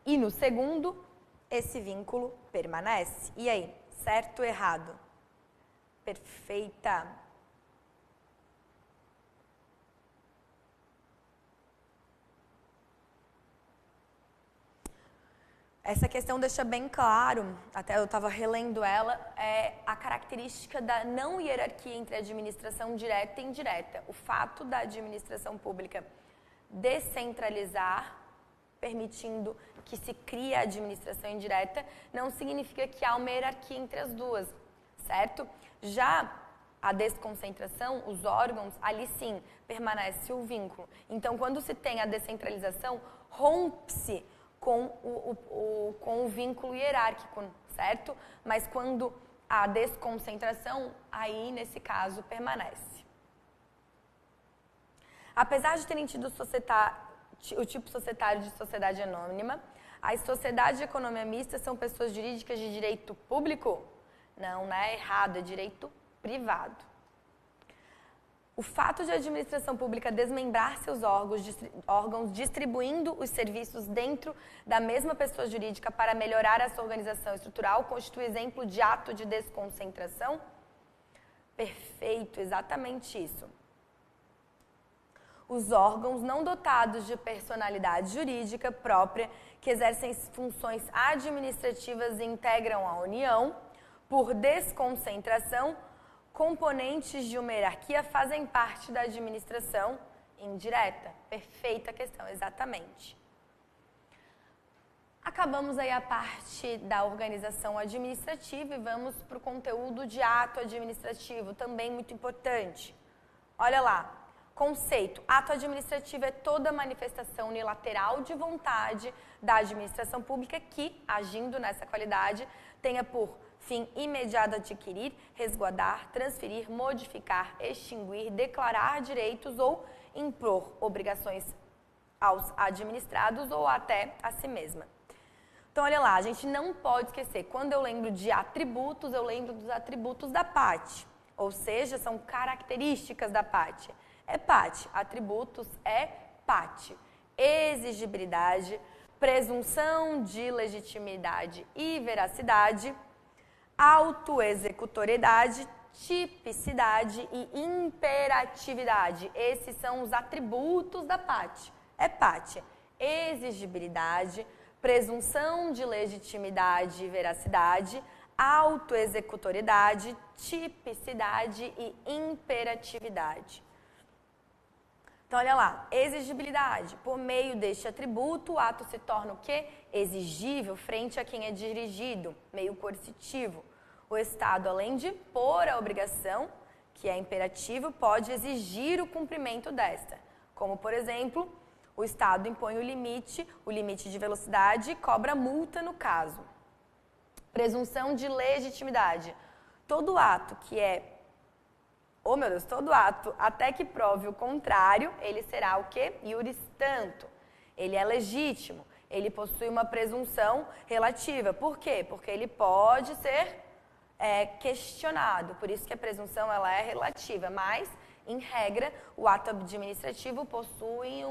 e no segundo esse vínculo permanece. E aí, certo ou errado? Perfeita. Essa questão deixa bem claro, até eu estava relendo ela, a característica da não hierarquia entre a administração direta e indireta. O fato da administração pública descentralizar, permitindo que se crie a administração indireta, não significa que há uma hierarquia entre as duas, certo? Já a desconcentração, os órgãos, ali sim, permanece o vínculo. Então, quando se tem a descentralização, rompe-se com o vínculo hierárquico, certo? Mas quando há desconcentração, aí, nesse caso, permanece. Apesar de terem tido o tipo societário de sociedade anônima, as sociedades de economia mista são pessoas jurídicas de direito público? Não, né? Errado, é direito privado. O fato de a administração pública desmembrar seus órgãos distribuindo os serviços dentro da mesma pessoa jurídica para melhorar a sua organização estrutural constitui exemplo de ato de desconcentração? Perfeito, exatamente isso. Os órgãos não dotados de personalidade jurídica própria, que exercem funções administrativas e integram a União, por desconcentração, componentes de uma hierarquia fazem parte da administração indireta. Perfeita questão, exatamente. Acabamos aí a parte da organização administrativa e vamos para o conteúdo de ato administrativo, também muito importante. Olha lá, conceito. Ato administrativo é toda manifestação unilateral de vontade da administração pública que, agindo nessa qualidade, tenha por fim imediato adquirir, resguardar, transferir, modificar, extinguir, declarar direitos ou impor obrigações aos administrados ou até a si mesma. Então, olha lá, a gente não pode esquecer, quando eu lembro de atributos, eu lembro dos atributos da PAT, ou seja, são características da PAT. É PAT, atributos é PAT. Exigibilidade, presunção de legitimidade e veracidade, autoexecutoriedade, tipicidade e imperatividade. Esses são os atributos da PAT. É PAT. Exigibilidade, presunção de legitimidade e veracidade, autoexecutoriedade, tipicidade e imperatividade. Então, olha lá, exigibilidade. Por meio deste atributo, o ato se torna o quê? Exigível frente a quem é dirigido, meio coercitivo. O Estado, além de pôr a obrigação, que é imperativo, pode exigir o cumprimento desta. Como, por exemplo, o Estado impõe o limite de velocidade e cobra multa no caso. Presunção de legitimidade. Todo ato que é todo ato, até que prove o contrário, ele será o quê? Iuris tanto. Ele é legítimo, ele possui uma presunção relativa. Por quê? Porque ele pode ser questionado, por isso que a presunção ela é relativa, mas, em regra, o ato administrativo possui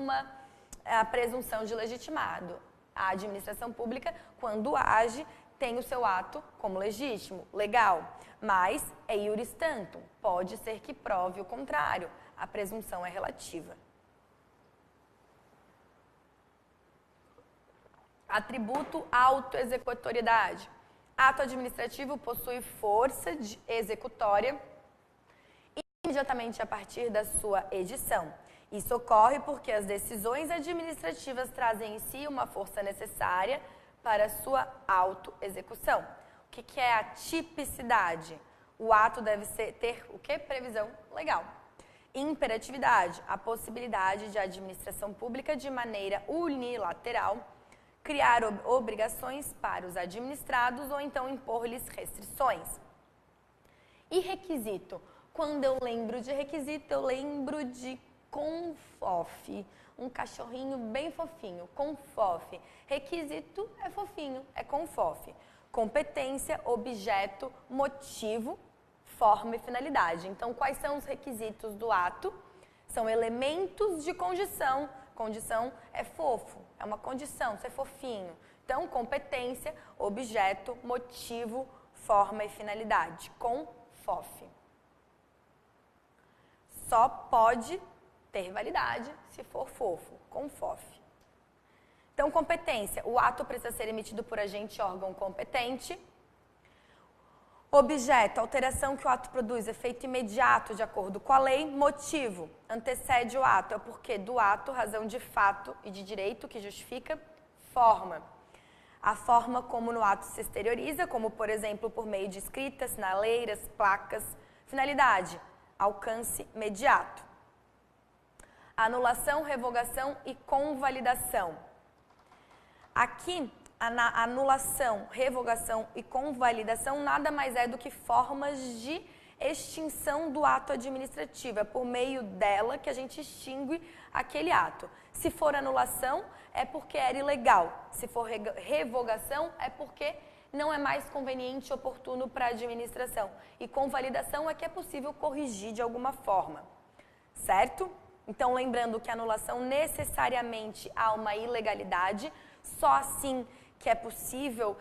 a presunção de legitimado. A administração pública, quando age, tem o seu ato como legítimo, legal, mas é iuris tantum, pode ser que prove o contrário, a presunção é relativa. Atributo autoexecutoriedade. Ato administrativo possui força executória imediatamente a partir da sua edição. Isso ocorre porque as decisões administrativas trazem em si uma força necessária para sua autoexecução. O que é a tipicidade? O ato deve ter o quê? Previsão legal. Imperatividade, a possibilidade de a administração pública de maneira unilateral criar obrigações para os administrados ou então impor-lhes restrições. E requisito? Quando eu lembro de requisito, eu lembro de Confof, um cachorrinho bem fofinho, Confof. Requisito é fofinho, é Confof. Competência, objeto, motivo, forma e finalidade. Então, quais são os requisitos do ato? São elementos de condição. Condição é fofo, é uma condição, ser fofinho. Então, competência, objeto, motivo, forma e finalidade. Confof. Só pode ter validade se for fofo, Confof. Então, competência. O ato precisa ser emitido por agente órgão competente. Objeto, alteração que o ato produz, efeito imediato de acordo com a lei. Motivo, antecede o ato, é o porquê do ato, razão de fato e de direito que justifica. Forma, a forma como no ato se exterioriza, como por exemplo por meio de escritas, sinaleiras, placas. Finalidade, alcance imediato. Anulação, revogação e convalidação. Aqui, a anulação, revogação e convalidação nada mais é do que formas de extinção do ato administrativo. É por meio dela que a gente extingue aquele ato. Se for anulação, é porque era ilegal. Se for revogação, é porque não é mais conveniente e oportuno para a administração. E convalidação é que é possível corrigir de alguma forma. certo? Então, lembrando que a anulação necessariamente há uma ilegalidade, só assim que é possível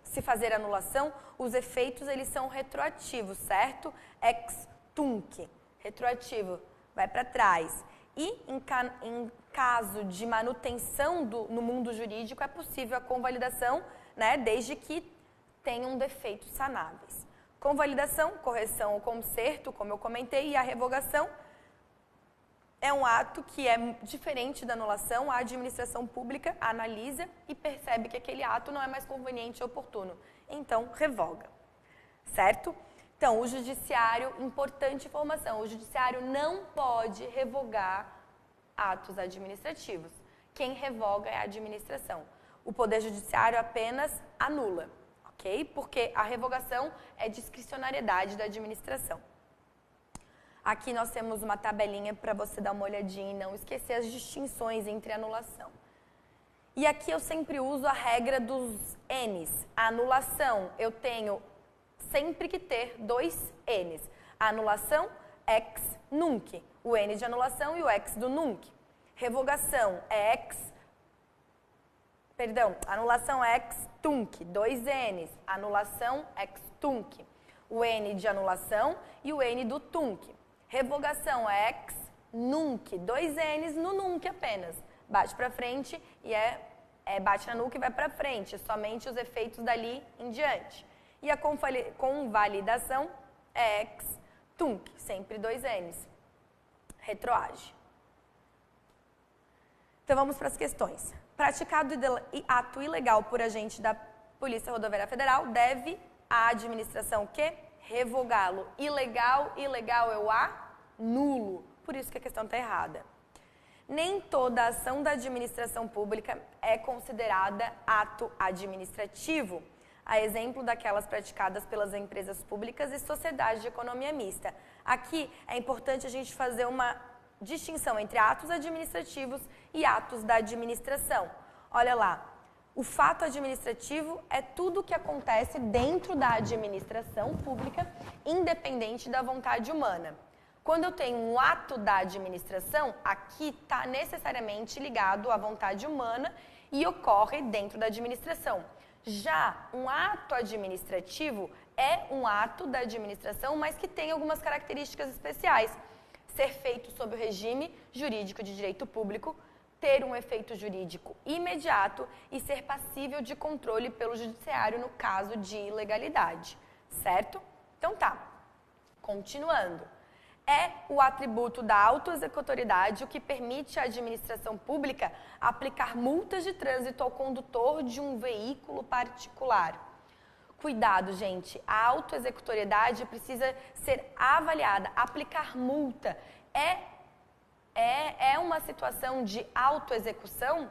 se fazer anulação, os efeitos eles são retroativos, certo? Ex tunc, retroativo, vai para trás. E em caso de manutenção no mundo jurídico é possível a convalidação, né, desde que tenham defeitos sanáveis. Convalidação, correção ou conserto, como eu comentei, e a revogação é um ato que é diferente da anulação. A administração pública analisa e percebe que aquele ato não é mais conveniente ou oportuno. Então, revoga. Certo? Então, o judiciário, importante informação, o judiciário não pode revogar atos administrativos. Quem revoga é a administração. O Poder Judiciário apenas anula, ok? Porque a revogação é discricionariedade da administração. Aqui nós temos uma tabelinha para você dar uma olhadinha e não esquecer as distinções entre anulação. E aqui eu sempre uso a regra dos N's. A anulação eu tenho sempre que ter 2 N's. A anulação, ex nunc. O N de anulação e o ex do nunc. Revogação é anulação é ex tunc, 2 N's. Anulação ex tunc. O N de anulação e o N do tunc. Revogação é ex nunc, 2 N's no nunc apenas. Bate para frente e bate na nuca e vai para frente, somente os efeitos dali em diante. E a convalidação é ex tunc, sempre 2 N's. Retroage. Então vamos para as questões. Praticado ato ilegal por agente da Polícia Rodoviária Federal, deve a administração o quê? Revogá-lo. Ilegal eu anulo. Por isso que a questão está errada. Nem toda ação da administração pública é considerada ato administrativo, a exemplo daquelas praticadas pelas empresas públicas e sociedades de economia mista. Aqui é importante a gente fazer uma distinção entre atos administrativos e atos da administração. Olha lá, o fato administrativo é tudo o que acontece dentro da administração pública, independente da vontade humana. Quando eu tenho um ato da administração, aqui está necessariamente ligado à vontade humana e ocorre dentro da administração. Já um ato administrativo é um ato da administração, mas que tem algumas características especiais. Ser feito sob o regime jurídico de direito público, ter um efeito jurídico imediato e ser passível de controle pelo judiciário no caso de ilegalidade, certo? Então tá, continuando. É o atributo da autoexecutoridade o que permite à administração pública aplicar multas de trânsito ao condutor de um veículo particular. Cuidado, gente, a autoexecutoriedade precisa ser avaliada. Aplicar multa é uma situação de autoexecução?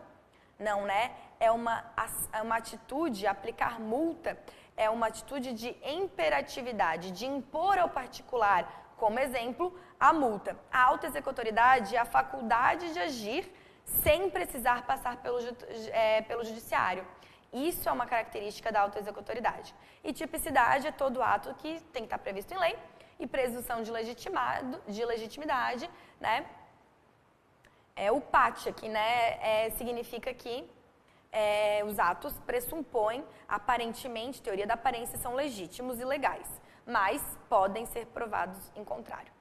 Não, né? É uma atitude, aplicar multa é uma atitude de imperatividade, de impor ao particular. Como exemplo, a multa. A autoexecutoridade é a faculdade de agir sem precisar passar pelo judiciário. Isso é uma característica da autoexecutoridade. E tipicidade é todo ato que tem que estar previsto em lei. E presunção de legitimidade, né? O PAT aqui, né? Significa que os atos pressupõem, aparentemente, teoria da aparência, são legítimos e legais, mas podem ser provados em contrário.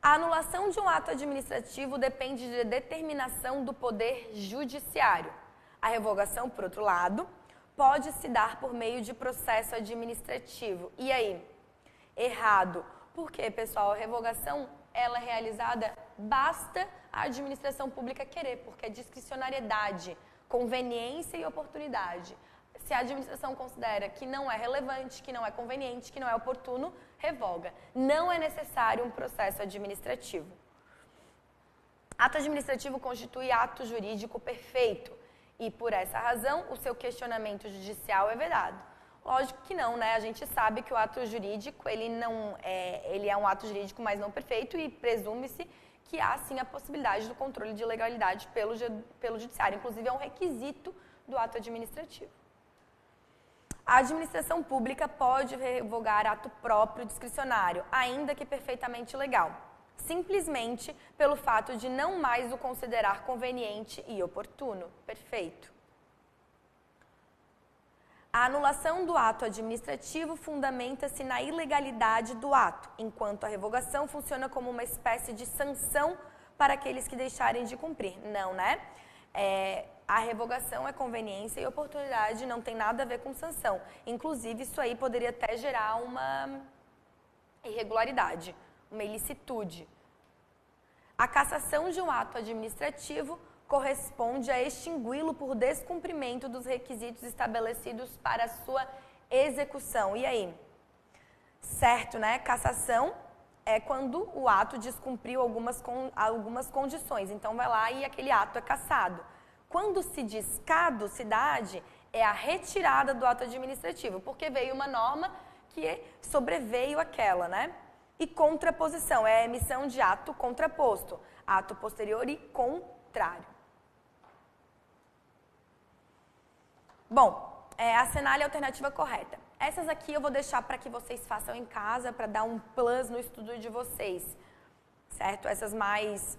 A anulação de um ato administrativo depende de determinação do Poder Judiciário. A revogação, por outro lado, pode se dar por meio de processo administrativo. E aí? Errado. Por quê, pessoal? A revogação, ela é realizada, basta a administração pública querer, porque é discricionariedade, conveniência e oportunidade. Se a administração considera que não é relevante, que não é conveniente, que não é oportuno, revoga. Não é necessário um processo administrativo. Ato administrativo constitui ato jurídico perfeito e, por essa razão, o seu questionamento judicial é vedado. Lógico que não, né? A gente sabe que o ato jurídico, ele é um ato jurídico, mas não perfeito, e presume-se que há, sim, a possibilidade do controle de legalidade pelo judiciário. Inclusive, é um requisito do ato administrativo. A administração pública pode revogar ato próprio discricionário, ainda que perfeitamente legal, simplesmente pelo fato de não mais o considerar conveniente e oportuno. Perfeito. A anulação do ato administrativo fundamenta-se na ilegalidade do ato, enquanto a revogação funciona como uma espécie de sanção para aqueles que deixarem de cumprir. Não, né? A revogação é conveniência e oportunidade, não tem nada a ver com sanção. Inclusive, isso aí poderia até gerar uma irregularidade, uma ilicitude. A cassação de um ato administrativo corresponde a extingui-lo por descumprimento dos requisitos estabelecidos para a sua execução. E aí? Certo, né? Cassação é quando o ato descumpriu algumas condições. Então, vai lá e aquele ato é cassado. Quando se diz caducidade, é a retirada do ato administrativo, porque veio uma norma que sobreveio aquela, né? E contraposição é a emissão de ato contraposto, ato posterior e contrário. Bom, assinale a alternativa correta. Essas aqui eu vou deixar para que vocês façam em casa, para dar um plus no estudo de vocês, certo? Essas mais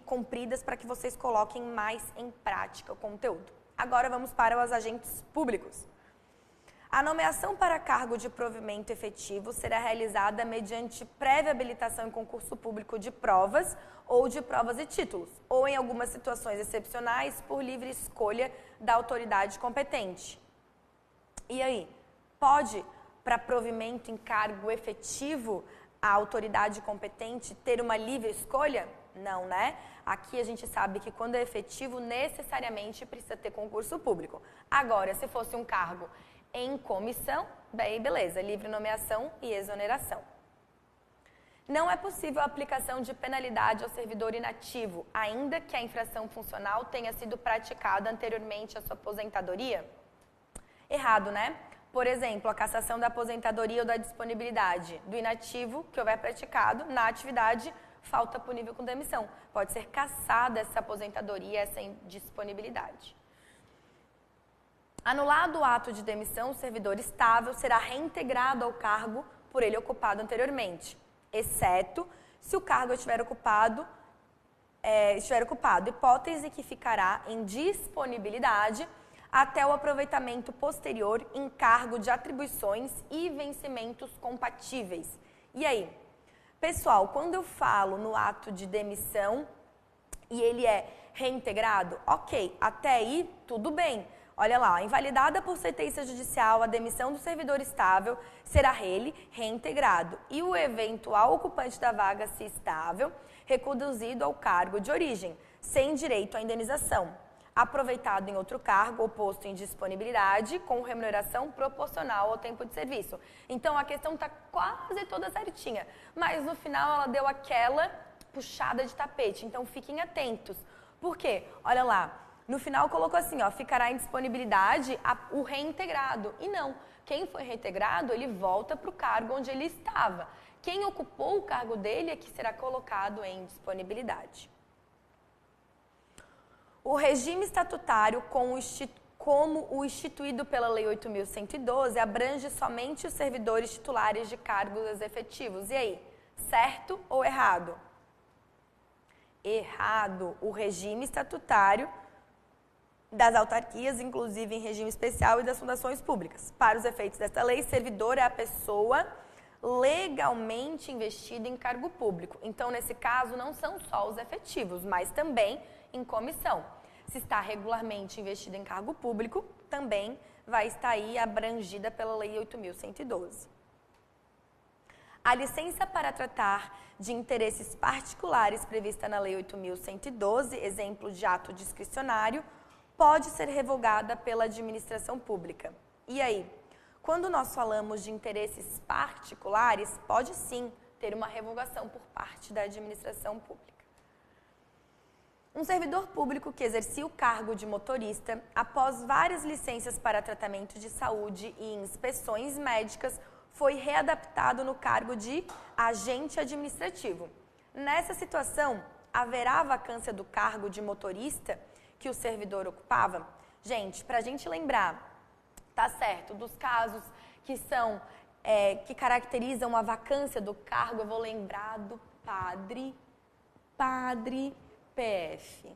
compridas para que vocês coloquem mais em prática o conteúdo. Agora vamos para os agentes públicos. A nomeação para cargo de provimento efetivo será realizada mediante prévia habilitação em concurso público de provas ou de provas e títulos, ou em algumas situações excepcionais por livre escolha da autoridade competente. E aí, pode, para provimento em cargo efetivo, a autoridade competente ter uma livre escolha? Não, né? Aqui a gente sabe que quando é efetivo, necessariamente precisa ter concurso público. Agora, se fosse um cargo em comissão, daí beleza, livre nomeação e exoneração. Não é possível a aplicação de penalidade ao servidor inativo, ainda que a infração funcional tenha sido praticada anteriormente à sua aposentadoria? Errado, né? Por exemplo, a cassação da aposentadoria ou da disponibilidade do inativo que houver praticado na atividade falta punível com demissão. Pode ser cassada essa aposentadoria, essa disponibilidade. Anulado o ato de demissão, o servidor estável será reintegrado ao cargo por ele ocupado anteriormente, exceto se o cargo estiver ocupado, hipótese que ficará em disponibilidade até o aproveitamento posterior em cargo de atribuições e vencimentos compatíveis. E aí? Pessoal, quando eu falo no ato de demissão e ele é reintegrado, ok, até aí tudo bem. Olha lá, invalidada por sentença judicial, a demissão do servidor estável será ele reintegrado e o eventual ocupante da vaga, se estável, reconduzido ao cargo de origem, sem direito à indenização, aproveitado em outro cargo ou posto em disponibilidade com remuneração proporcional ao tempo de serviço. Então, a questão está quase toda certinha, mas no final ela deu aquela puxada de tapete, então fiquem atentos. Por quê? Olha lá. No final colocou assim, ó, ficará em disponibilidade o reintegrado. E não, quem foi reintegrado, ele volta para o cargo onde ele estava. Quem ocupou o cargo dele é que será colocado em disponibilidade. O regime estatutário, como o instituído pela Lei 8.112, abrange somente os servidores titulares de cargos efetivos. E aí, certo ou errado? Errado. O regime estatutário das autarquias, inclusive em regime especial, e das fundações públicas. Para os efeitos desta lei, servidor é a pessoa legalmente investida em cargo público. Então, nesse caso, não são só os efetivos, mas também em comissão. Se está regularmente investida em cargo público, também vai estar aí abrangida pela Lei 8.112. A licença para tratar de interesses particulares prevista na Lei 8.112, exemplo de ato discricionário, pode ser revogada pela administração pública. E aí? Quando nós falamos de interesses particulares, pode sim ter uma revogação por parte da administração pública. Um servidor público que exercia o cargo de motorista, após várias licenças para tratamento de saúde e inspeções médicas, foi readaptado no cargo de agente administrativo. Nessa situação, haverá vacância do cargo de motorista que o servidor ocupava? Gente, para a gente lembrar, tá certo, dos casos que são, que caracterizam a vacância do cargo, eu vou lembrar do padre PF.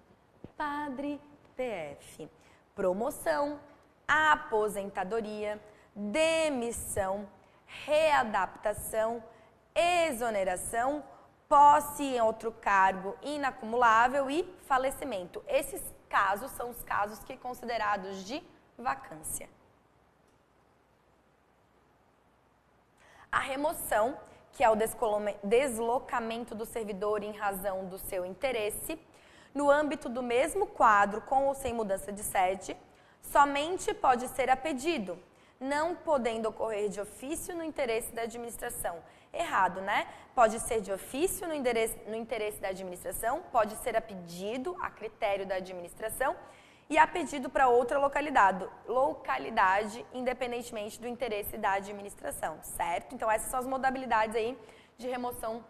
Padre PF. Promoção, aposentadoria, demissão, readaptação, exoneração, posse em outro cargo inacumulável e falecimento. Esses casos são os casos que considerados de vacância. A remoção, que é o deslocamento do servidor em razão do seu interesse, no âmbito do mesmo quadro com ou sem mudança de sede, somente pode ser a pedido, não podendo ocorrer de ofício no interesse da administração. Errado, né? Pode ser de ofício no interesse da administração, pode ser a pedido, a critério da administração, e a pedido para outra localidade, independentemente do interesse da administração, certo? Então, essas são as modalidades aí de remoção.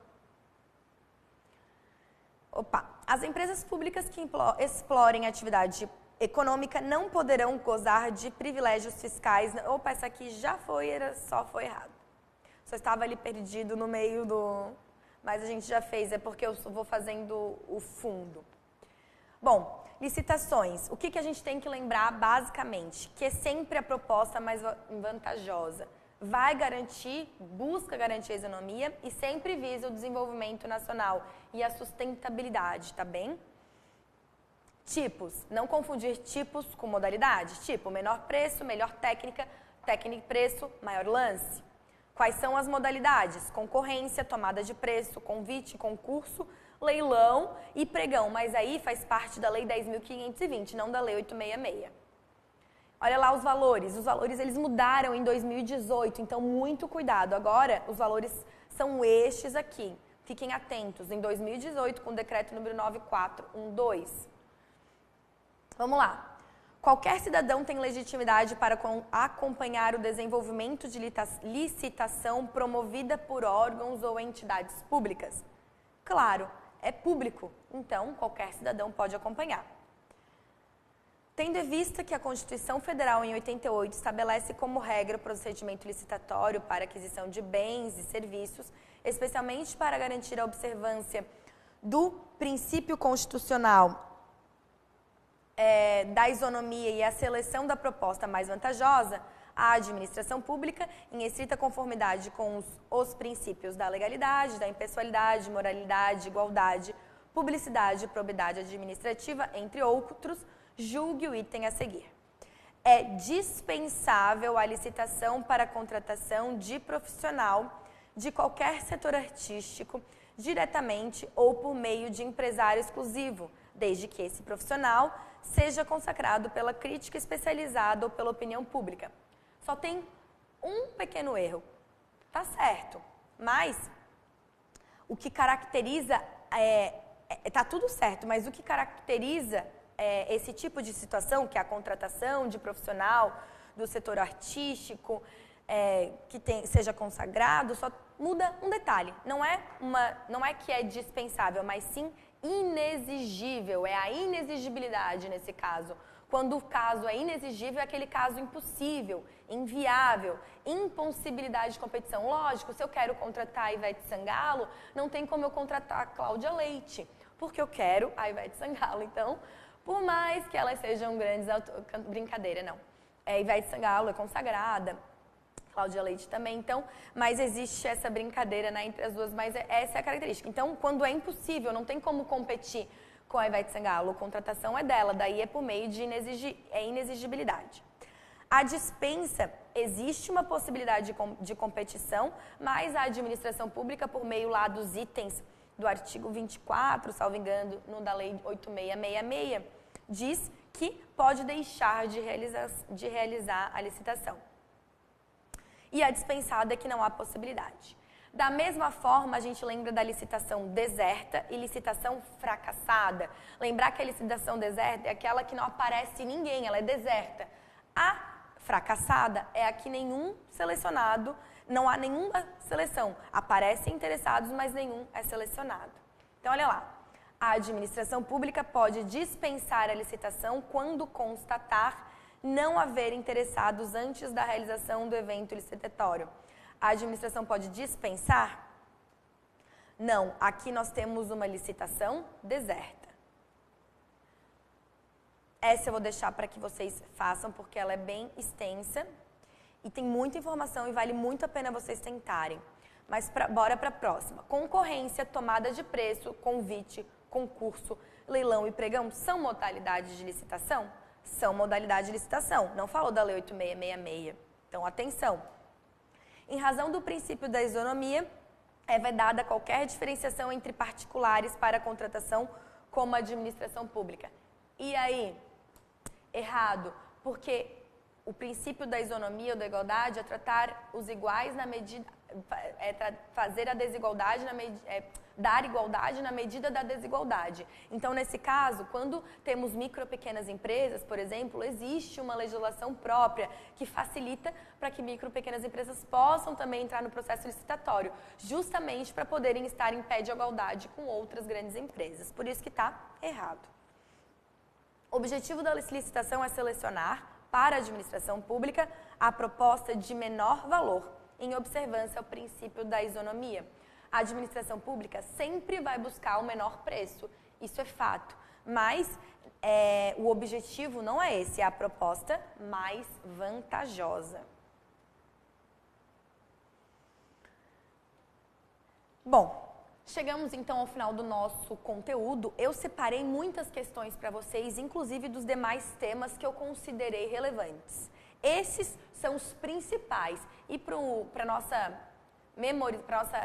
As empresas públicas que explorem atividade econômica não poderão gozar de privilégios fiscais. Essa aqui já foi, só foi errado. Só estava ali perdido no meio do... Mas a gente já fez, é porque eu vou fazendo o fundo. Bom, licitações. O que a gente tem que lembrar, basicamente? Que é sempre a proposta mais vantajosa. Vai garantir, busca garantir a isonomia e sempre visa o desenvolvimento nacional e a sustentabilidade, tá bem? Tipos. Não confundir tipos com modalidade. Tipo, menor preço, melhor técnica, técnica e preço, maior lance. Quais são as modalidades? Concorrência, tomada de preço, convite, concurso, leilão e pregão. Mas aí faz parte da Lei 10.520, não da Lei 866. Olha lá os valores. Os valores eles mudaram em 2018, então muito cuidado. Agora, os valores são estes aqui. Fiquem atentos. Em 2018, com o decreto número 9412. Vamos lá. Qualquer cidadão tem legitimidade para acompanhar o desenvolvimento de licitação promovida por órgãos ou entidades públicas? Claro, é público, então qualquer cidadão pode acompanhar. Tendo em vista que a Constituição Federal, em 88, estabelece como regra o procedimento licitatório para aquisição de bens e serviços, especialmente para garantir a observância do princípio constitucional da isonomia e a seleção da proposta mais vantajosa, a administração pública, em estrita conformidade com os princípios da legalidade, da impessoalidade, moralidade, igualdade, publicidade e probidade administrativa, entre outros, julgue o item a seguir. É dispensável a licitação para a contratação de profissional de qualquer setor artístico, diretamente ou por meio de empresário exclusivo, desde que esse profissional seja consacrado pela crítica especializada ou pela opinião pública. Só tem um pequeno erro. Tá certo, mas o que caracteriza, tá tudo certo, mas o que caracteriza esse tipo de situação, que é a contratação de profissional do setor artístico, seja consagrado, só muda um detalhe. Não é que é dispensável, mas sim inexigível, é a inexigibilidade nesse caso. Quando o caso é inexigível, é aquele caso impossível, inviável, impossibilidade de competição. Lógico, se eu quero contratar a Ivete Sangalo, não tem como eu contratar a Cláudia Leite, porque eu quero a Ivete Sangalo. Então, por mais que elas sejam grandes brincadeira, não. Ivete Sangalo é consagrada, Cláudia Leite também, então, mas existe essa brincadeira, né, entre as duas, mas essa é a característica. Então, quando é impossível, não tem como competir com a Ivete Sangalo, a contratação é dela, daí é por meio de inexigibilidade. A dispensa, existe uma possibilidade de competição, mas a administração pública, por meio lá dos itens do artigo 24, salvo engano, no da Lei 8666, diz que pode deixar de realizar a licitação. E a dispensada é que não há possibilidade. Da mesma forma, a gente lembra da licitação deserta e licitação fracassada. Lembrar que a licitação deserta é aquela que não aparece ninguém, ela é deserta. A fracassada é a que nenhum selecionado, não há nenhuma seleção. Aparecem interessados, mas nenhum é selecionado. Então, olha lá. A administração pública pode dispensar a licitação quando constatar não haver interessados antes da realização do evento licitatório, a administração pode dispensar? Não, aqui nós temos uma licitação deserta. Essa eu vou deixar para que vocês façam, porque ela é bem extensa e tem muita informação e vale muito a pena vocês tentarem. Mas bora para a próxima. Concorrência, tomada de preço, convite, concurso, leilão e pregão são modalidades de licitação? São modalidade de licitação. Não falou da Lei 8666. Então, atenção. Em razão do princípio da isonomia, é vedada qualquer diferenciação entre particulares para a contratação como a administração pública. E aí? Errado, porque o princípio da isonomia ou da igualdade é tratar os iguais na medida, fazer a desigualdade dar igualdade na medida da desigualdade. Então, nesse caso, quando temos micro e pequenas empresas, por exemplo, existe uma legislação própria que facilita para que micro e pequenas empresas possam também entrar no processo licitatório, justamente para poderem estar em pé de igualdade com outras grandes empresas. Por isso que está errado. O objetivo da licitação é selecionar, para a administração pública, a proposta de menor valor, em observância ao princípio da isonomia. A administração pública sempre vai buscar o menor preço, isso é fato, mas o objetivo não é esse, é a proposta mais vantajosa. Bom, chegamos então ao final do nosso conteúdo. Eu separei muitas questões para vocês, inclusive dos demais temas que eu considerei relevantes. Esses são os principais. E para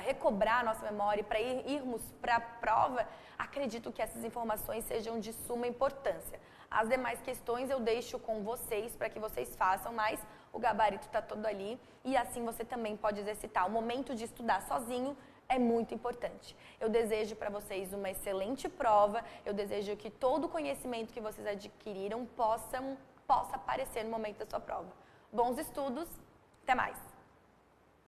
recobrar a nossa memória, para irmos para a prova, acredito que essas informações sejam de suma importância. As demais questões eu deixo com vocês para que vocês façam, mas o gabarito está todo ali e assim você também pode exercitar. O momento de estudar sozinho é muito importante. Eu desejo para vocês uma excelente prova, eu desejo que todo o conhecimento que vocês adquiriram possa aparecer no momento da sua prova. Bons estudos, até mais!